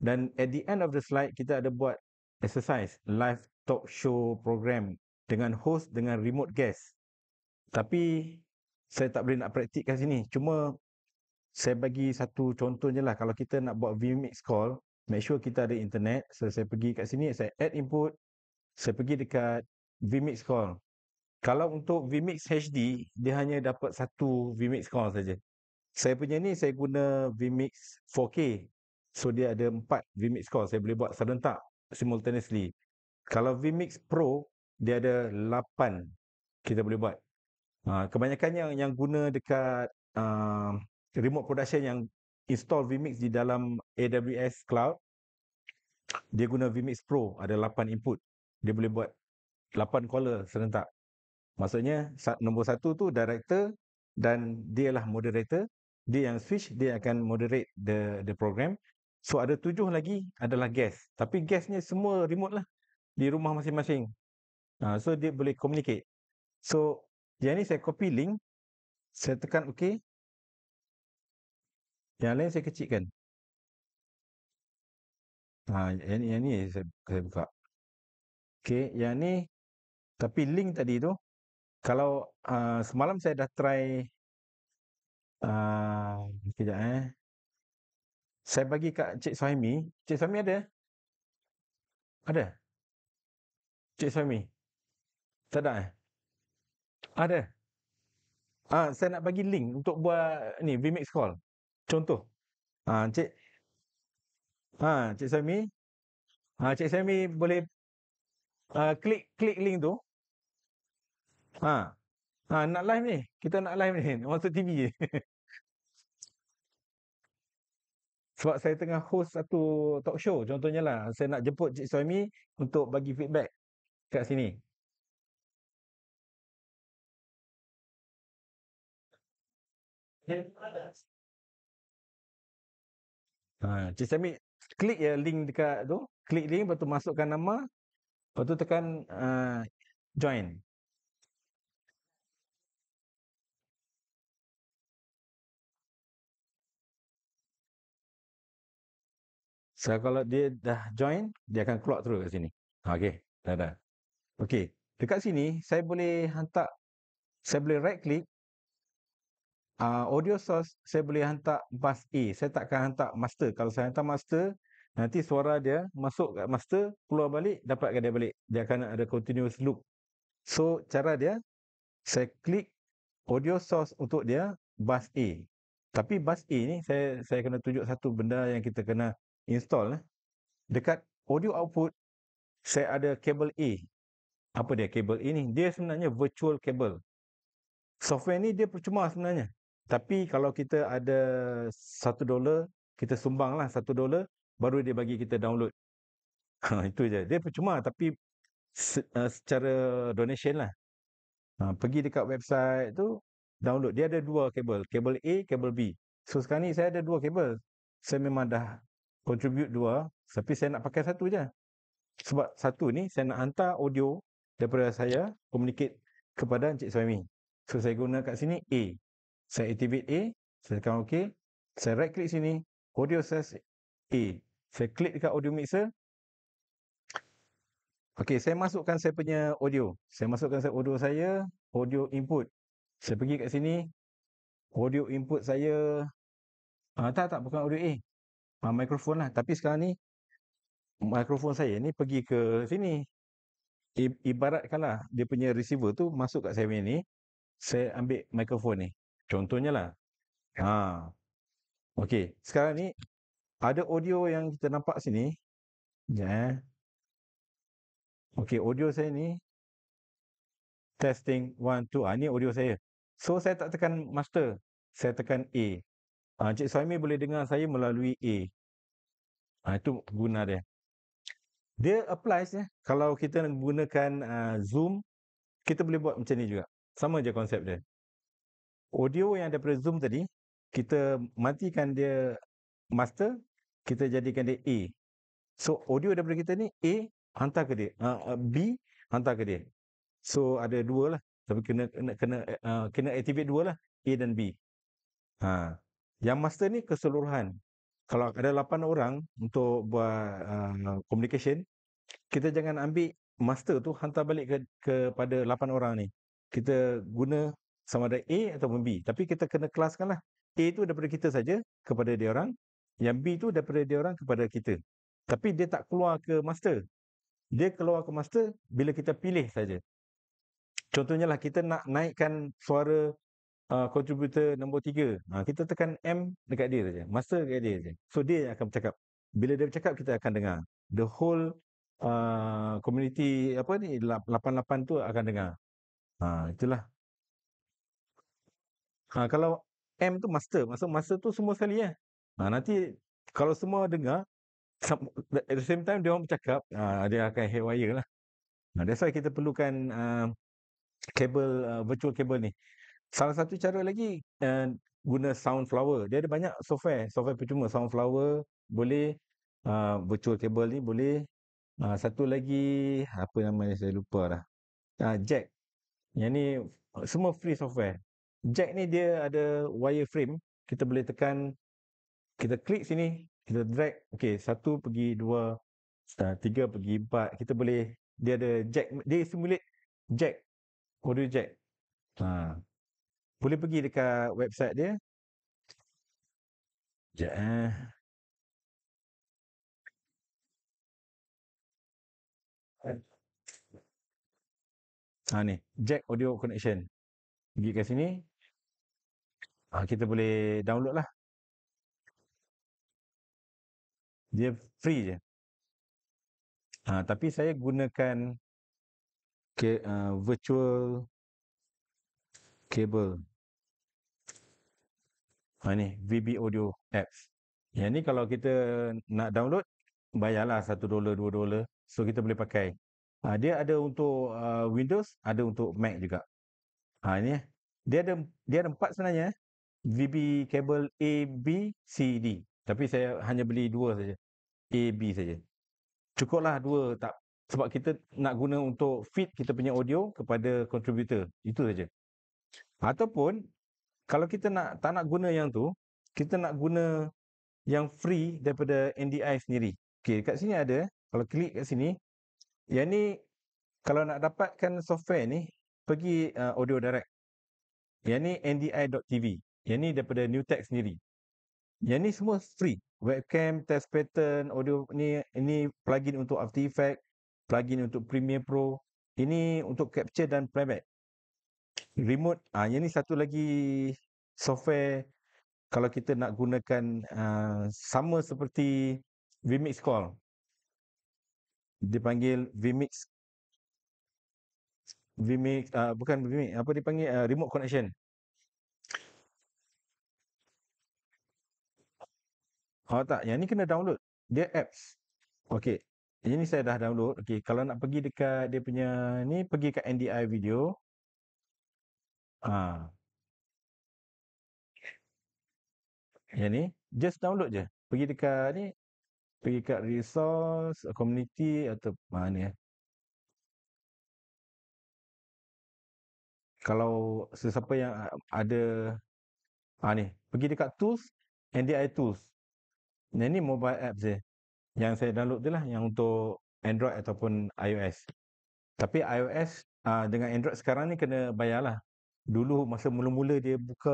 Dan at the end of the slide, kita ada buat exercise, live talk show program dengan host, dengan remote guest. Tapi saya tak boleh nak praktik kat sini. Cuma saya bagi satu contoh je lah. Kalau kita nak buat vMix call, make sure kita ada internet. So, saya pergi kat sini, saya add input. Saya pergi dekat vMix call. Kalau untuk vMix HD, dia hanya dapat satu vMix call saja. Saya punya ni, saya guna vMix 4K. So, dia ada 4 vMix call. Saya boleh buat serentak simultaneously. Kalau vMix Pro, dia ada 8 kita boleh buat. Kebanyakan yang guna dekat remote production yang install vMix di dalam AWS Cloud, dia guna vMix Pro, ada 8 input. Dia boleh buat 8 caller serentak. Maksudnya nombor 1 tu director dan dia lah moderator. Dia yang switch, dia akan moderate the program. So ada 7 lagi adalah guest. Tapi guestnya semua remote lah, di rumah masing-masing. So dia boleh communicate. So yang ni saya copy link, saya tekan OK. Yang lain saya kecilkan. Yang ni saya buka. Okey, yang ni, tapi link tadi tu, kalau semalam saya dah try, kejap saya bagi kat Cik Suhaimi. Cik Suhaimi ada? Ada? Cik Suhaimi? Tak ada Ada? Saya nak bagi link untuk buat ni vMix call. Contoh. Cik Suhaimi. Cik Suhaimi boleh klik link tu. Nak live ni. Kita nak live ni. Masuk TV je. Sebab saya tengah host satu talk show. Contohnya lah, saya nak jemput Cik Suhaimi untuk bagi feedback kat sini. Cik Suhaimi, klik je link dekat tu. Klik link, lepas tu masukkan nama. Lepas tu tekan join. So, kalau dia dah join, dia akan keluar terus kat sini. Okey, dah. Okey, dekat sini saya boleh hantar, saya boleh right click, audio source saya boleh hantar bus A. Saya takkan hantar master. Kalau saya hantar master, nanti suara dia masuk kat master, keluar balik, dapatkan dia balik. Dia akan ada continuous loop. So, cara dia, saya klik audio source untuk dia bus A. Tapi bus A ni saya kena tunjuk satu benda yang kita kena install. Dekat audio output, saya ada kabel A. Apa dia kabel A ni? Dia sebenarnya virtual cable. Software ni dia percuma sebenarnya. Tapi kalau kita ada $1, kita sumbang lah $1, baru dia bagi kita download. Itu je. Dia percuma tapi secara donation lah. Pergi dekat website tu, download. Dia ada 2 kabel. Kabel A, kabel B. So sekarang ni saya ada 2 kabel. Saya memang dah contribute 2, tapi saya nak pakai satu je. Sebab satu ni saya nak hantar audio daripada saya, communicate kepada Encik Suhaimi. So saya guna kat sini A. Saya activate A, saya tekan OK. Saya right click sini, audio source A. Saya klik dekat audio mixer. Okey, saya masukkan saya punya audio. Saya masukkan audio saya, audio input. Saya pergi kat sini, audio input saya, tak, bukan audio A. Mikrofon lah. Tapi sekarang ni, mikrofon saya ni pergi ke sini. Ibaratkanlah dia punya receiver tu masuk kat saya punya ni, saya ambil mikrofon ni. Contohnya lah. Okey, sekarang ni ada audio yang kita nampak sini. Sekejap Okey, audio saya ni testing 1 2. Ni audio saya. So saya tak tekan master. Saya tekan A. Encik Suhaimi boleh dengar saya melalui A. Itu guna dia. Dia applies ya. Kalau kita gunakan Zoom, kita boleh buat macam ni juga. Sama je konsep dia. audio yang daripada Zoom tadi, kita matikan dia master, kita jadikan dia A. So audio daripada kita ni A hantar ke dia, B hantar ke dia. So ada dua lah, tapi kena activate dua lah, A dan B. Yang master ni keseluruhan. Kalau ada 8 orang untuk buat communication, kita jangan ambil master tu hantar balik kepada 8 orang ni. Kita guna sama ada A ataupun B. Tapi kita kena kelaskan lah. A tu daripada kita saja kepada dia orang. Yang B tu daripada dia orang kepada kita. Tapi dia tak keluar ke master. Dia keluar ke master bila kita pilih saja. Contohnya lah kita nak naikkan suara contributor nombor 3. Kita tekan M dekat dia saja. Master dekat dia saja. So dia yang akan bercakap. Bila dia bercakap kita akan dengar. The whole community 88 tu akan dengar. Itulah. Kalau M tu master, master tu semua sekali ya. Nanti kalau semua dengar at the same time dia orang bercakap, dia akan haywire lah. That's why kita perlukan kabel virtual kabel ni. Salah satu cara lagi guna Soundflower. Dia ada banyak software percuma. Soundflower boleh, virtual kabel ni boleh. Satu lagi apa namanya saya lupa dah. Jack. Yang ni semua free software. Jack ni dia ada wireframe. Kita boleh tekan, kita klik sini, kita drag. Okey, 1 pergi 2, 3 pergi 4. Kita boleh, dia ada jack, dia simulate jack, audio jack. Boleh pergi dekat website dia. Ni, jack audio connection. Pergi ke sini. Kita boleh download lah. Dia free je. Tapi saya gunakan virtual cable. Ni VB Audio Apps. Yang ni kalau kita nak download, bayarlah $1, $2. So kita boleh pakai. Dia ada untuk Windows, ada untuk Mac juga. Ini dia ada 4 sebenarnya. VB cable A, B, C, D. Tapi saya hanya beli 2 saja. A, B saja. Cukuplah 2 tak, sebab kita nak guna untuk feed kita punya audio kepada contributor. Itu saja. Ataupun kalau kita tak nak guna yang tu, kita nak guna yang free daripada NDI sendiri. Okey, kat sini ada, kalau klik kat sini, yang ni kalau nak dapatkan software ni, pergi Audio Direct. Yang ni ndi.tv. Yang ni daripada NewTek sendiri. Yang ni semua free. Webcam, test pattern, audio ni, ini plugin untuk After Effects, plugin untuk Premiere Pro. Ini untuk capture dan playback. Remote, yang ni satu lagi software kalau kita nak gunakan sama seperti vMix Call. Dipanggil vMix, bukan vMix, apa dipanggil, remote connection. Tak, yang ni kena download. Dia apps. Okey. Ini saya dah download. Okey, kalau nak pergi dekat dia punya ni, pergi kat NDI video. Yang ni, just download je. Pergi dekat ni, pergi kat resource, community atau mana. Kalau sesiapa yang ada ni, pergi dekat tools, NDI tools. Yang ni mobile apps je. Yang saya download tu lah yang untuk Android ataupun iOS. Tapi iOS dengan Android sekarang ni kena bayar lah. Dulu masa mula-mula dia buka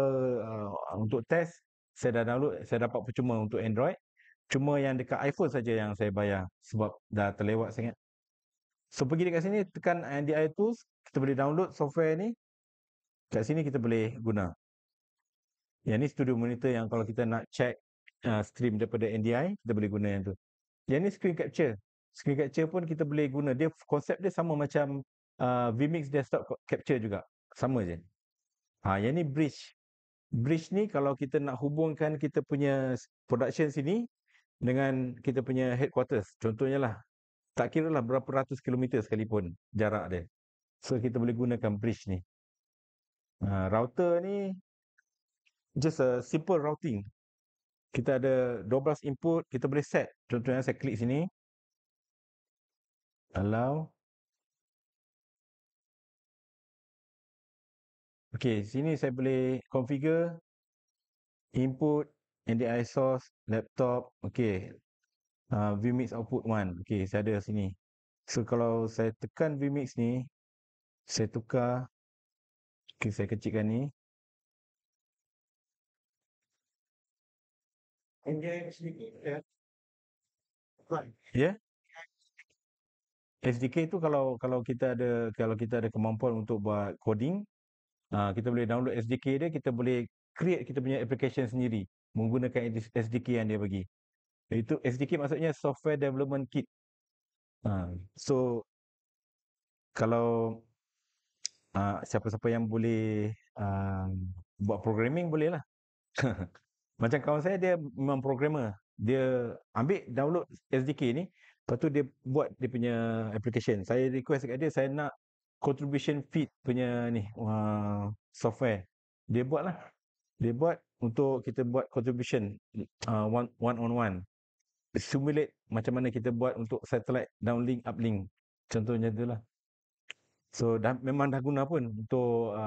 untuk test, saya dah download, saya dapat percuma untuk Android. Cuma yang dekat iPhone saja yang saya bayar sebab dah terlewat sangat. So pergi dekat sini, tekan NDI tools, kita boleh download software ni. Kat sini kita boleh guna. Yang ni studio monitor yang kalau kita nak check stream daripada NDI, kita boleh guna yang tu. Yang ni screen capture. Screen capture pun kita boleh guna. Dia konsep dia sama macam vMix desktop capture juga. Sama je. Yang ni bridge. Bridge ni kalau kita nak hubungkan kita punya production sini dengan kita punya headquarters. Contohnya lah, tak kira lah berapa ratus kilometer sekalipun jarak dia. So kita boleh gunakan bridge ni. Router ni just a simple routing. Kita ada 12 input, kita boleh set. Contohnya saya klik sini, allow. Okey, sini saya boleh configure input, NDI source, laptop. Okey, vmix output 1. Okey, saya ada sini. So kalau saya tekan vmix ni, saya tukar. Okey, saya kecilkan ni. NDI sedikit ya. Right. Ya. SDK tu kalau kita ada kemampuan untuk buat coding, kita boleh download SDK dia, kita boleh create kita punya application sendiri menggunakan SDK yang dia bagi. Itu SDK maksudnya Software Development Kit. So kalau siapa-siapa yang boleh buat programming boleh lah. Macam kawan saya dia memang programmer. Dia ambil download SDK ni, lepas tu dia buat dia punya application. Saya request kat dia, saya nak contribution feed punya ni software. Dia buat lah. Dia buat untuk kita buat contribution one on one. Simulate macam mana kita buat untuk satellite downlink uplink. Contohnya itulah. So memang dah guna pun untuk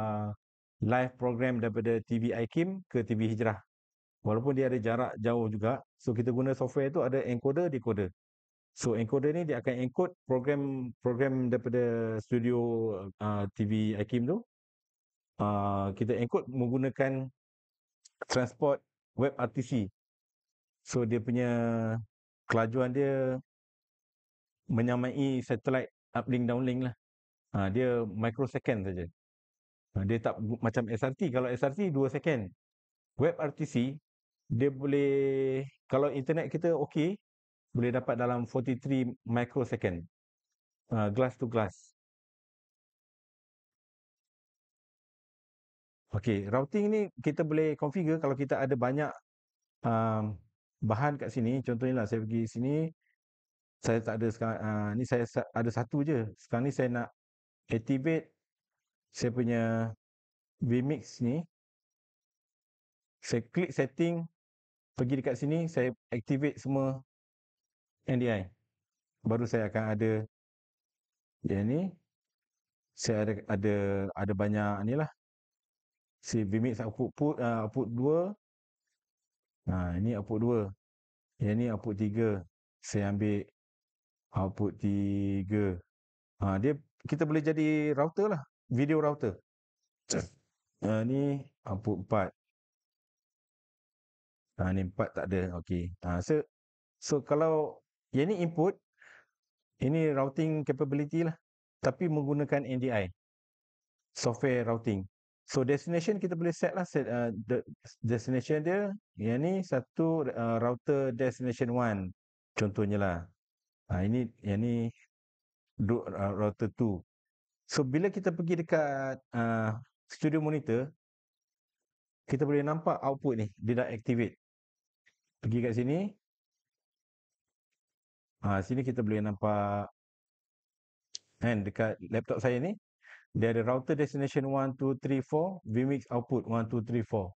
live program daripada TV IKIM ke TV Hijrah. Walaupun dia ada jarak jauh juga, so kita guna software tu ada encoder, decoder. So encoder ni dia akan encode program daripada studio TV IKIM tu. Kita encode menggunakan transport web RTC. So dia punya kelajuan dia menyamai satellite uplink downlink lah. Dia microsecond saja. Dia tak macam SRT. Kalau SRT 2 second. Web RTC dia boleh, kalau internet kita okey, boleh dapat dalam 43 microsecond. Glass to glass. Okey, routing ni kita boleh configure kalau kita ada banyak bahan kat sini. Contohnya lah saya pergi sini, saya tak ada sekarang, ni saya ada satu je. Sekarang ni saya nak activate saya punya vmix ni. Saya klik setting, pergi dekat sini, saya activate semua NDI. Baru saya akan ada dia ni. Saya ada banyak ni lah. Si vmix output 2. Ini output 2. Yang ni output 3. Saya ambil output 3. Dia kita boleh jadi router lah, video router. Ni output 4. Ni 4 tak ada. Okey. So kalau yang ni input, ini routing capability lah, tapi menggunakan NDI software routing. So destination kita boleh set lah, destination dia. Yang ni satu router destination 1 contohnya lah. Yang ni router 2. So bila kita pergi dekat studio monitor, kita boleh nampak output ni dia dah activate. Pergi kat sini. Sini kita boleh nampak kan, dekat laptop saya ni dia ada router destination 1 2 3 4, vmix output 1 2 3 4.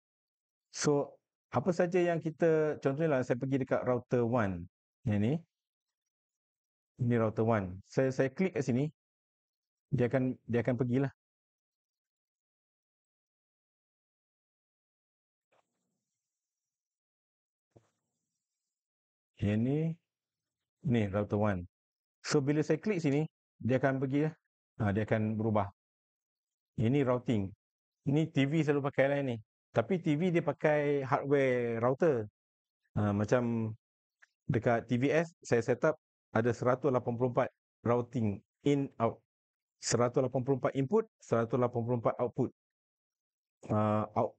So apa saja yang kita, contohnya lah saya pergi dekat router 1 yang ni. Ini router 1. Saya klik kat sini, dia akan pergilah. Yang ni router 1. So bila saya klik sini, dia akan pergi lah. Dia akan berubah. Ini routing. Ini TV selalu pakai lah ni. Tapi TV dia pakai hardware router. Macam dekat TVS saya set up ada 184 routing in out. 184 input, 184 output.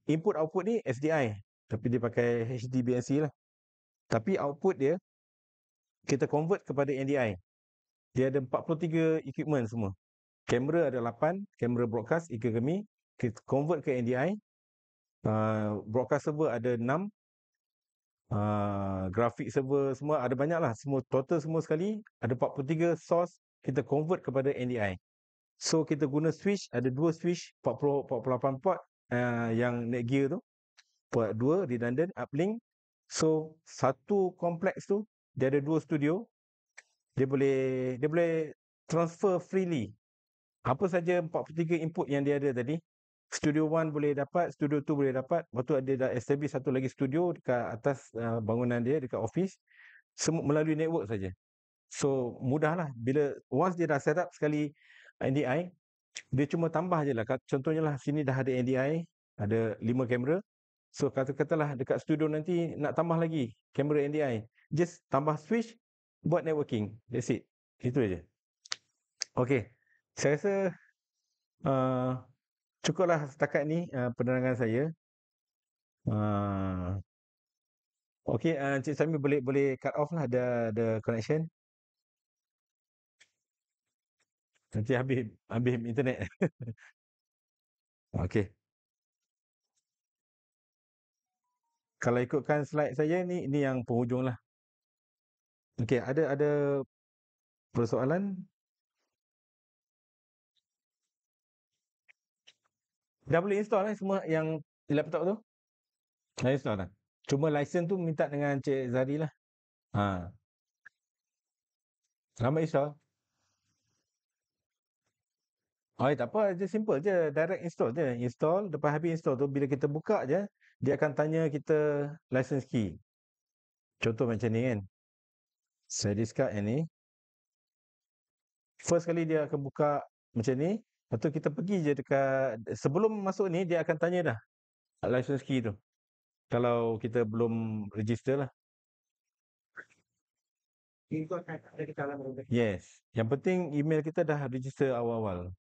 Input output ni SDI, tapi dia pakai HDBaseC lah. Tapi output dia kita convert kepada NDI. Dia ada 43 equipment semua. Kamera ada 8, kamera broadcast ikut kami, kita convert ke NDI. Broadcast server ada 6. Grafik server semua ada banyak lah. Semua total semua sekali ada 43 source, kita convert kepada NDI. So kita guna switch, ada 2 switch 48 port yang Netgear tu. port 2 redundant uplink. So satu kompleks tu dia ada 2 studio. Dia boleh transfer freely. Apa saja 43 input yang dia ada tadi. Studio 1 boleh dapat, studio 2 boleh dapat. Lepas tu dia dah establish satu lagi studio dekat atas bangunan dia dekat office. Semua melalui network saja. So mudahlah bila once dia dah set up sekali NDI, dia cuma tambah je lah. Contohnya lah sini dah ada NDI, ada 5 kamera. So katalah dekat studio nanti nak tambah lagi kamera NDI. Just tambah switch buat networking. That's it. Itu aja. Okey. Saya rasa cukuplah setakat ni penerangan saya. Okey, Encik Sami boleh cut off lah the connection. Nanti habis internet. Okey. Kalau ikutkan slide saya ni yang penghujung lah. Okey, ada persoalan? Dah boleh install semua yang laptop tu? Dah install dah. Cuma license tu minta dengan Encik Zari lah. Lambat install? Tak apa, dia simple je, direct install je. Install, lepas habis install tu bila kita buka je, dia akan tanya kita license key. Contoh macam ni kan. Saya discard yang ni. First kali dia akan buka macam ni. Lepas tu kita pergi je dekat, sebelum masuk ni dia akan tanya dah license key tu. Kalau kita belum register lah. Itu akan ada kesalahan berbeza. Yes. Yang penting email kita dah register awal-awal.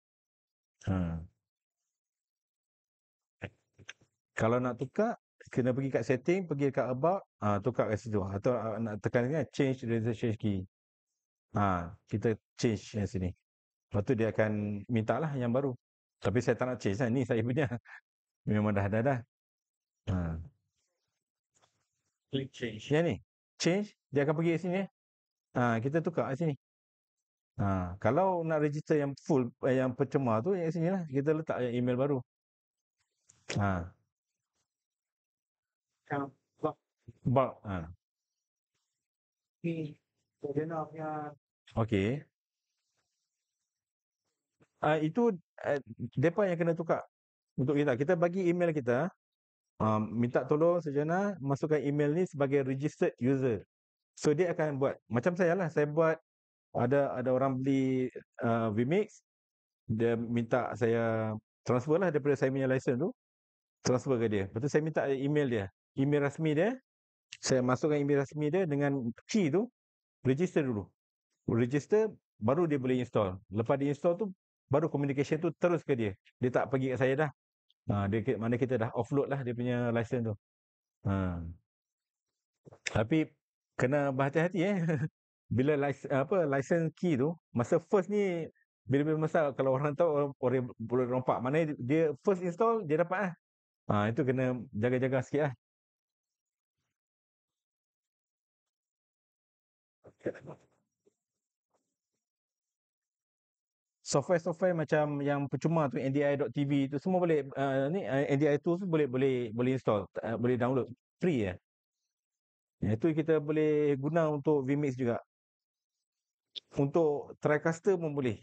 Kalau nak tukar, kena pergi kat setting, pergi kat about, tukar kat situ. Atau nak tekan ni change registration key. Kita change yang sini. Lepas tu dia akan minta lah yang baru. Tapi saya tak nak change lah. Ni saya punya. Memang dah. Click change. Yang ni. Change. Dia akan pergi kat sini. Kita tukar kat sini. Kalau nak register yang full, yang percuma tu, yang sini lah. Kita letak email baru. Bulk. Dia punya Okey. Itu depa yang kena tukar untuk kita. Kita bagi email kita, minta tolong Sarjana masukkan email ni sebagai registered user. So dia akan buat macam saya lah. Saya buat ada orang beli vMix, dia minta saya transfer lah daripada saya punya license tu, transfer ke dia. Lepas tu saya minta email dia, email rasmi dia. Saya masukkan email rasmi dia dengan key tu, register dulu. Register baru dia boleh install. Lepas dia install tu baru communication tu terus ke dia. Dia tak pergi kat saya dah. Mana kita dah offload lah dia punya license tu. Tapi kena berhati-hati bila license key tu masa first ni bila masa kalau orang tahu orang boleh rompak. Mana dia first install dia dapat lah. Itu kena jaga-jaga sikit lah. Software-software macam yang percuma tu ndi.tv tu semua boleh NDI tools boleh install, boleh download free ya. Itu kita boleh guna untuk vMix juga. Untuk TriCaster pun boleh.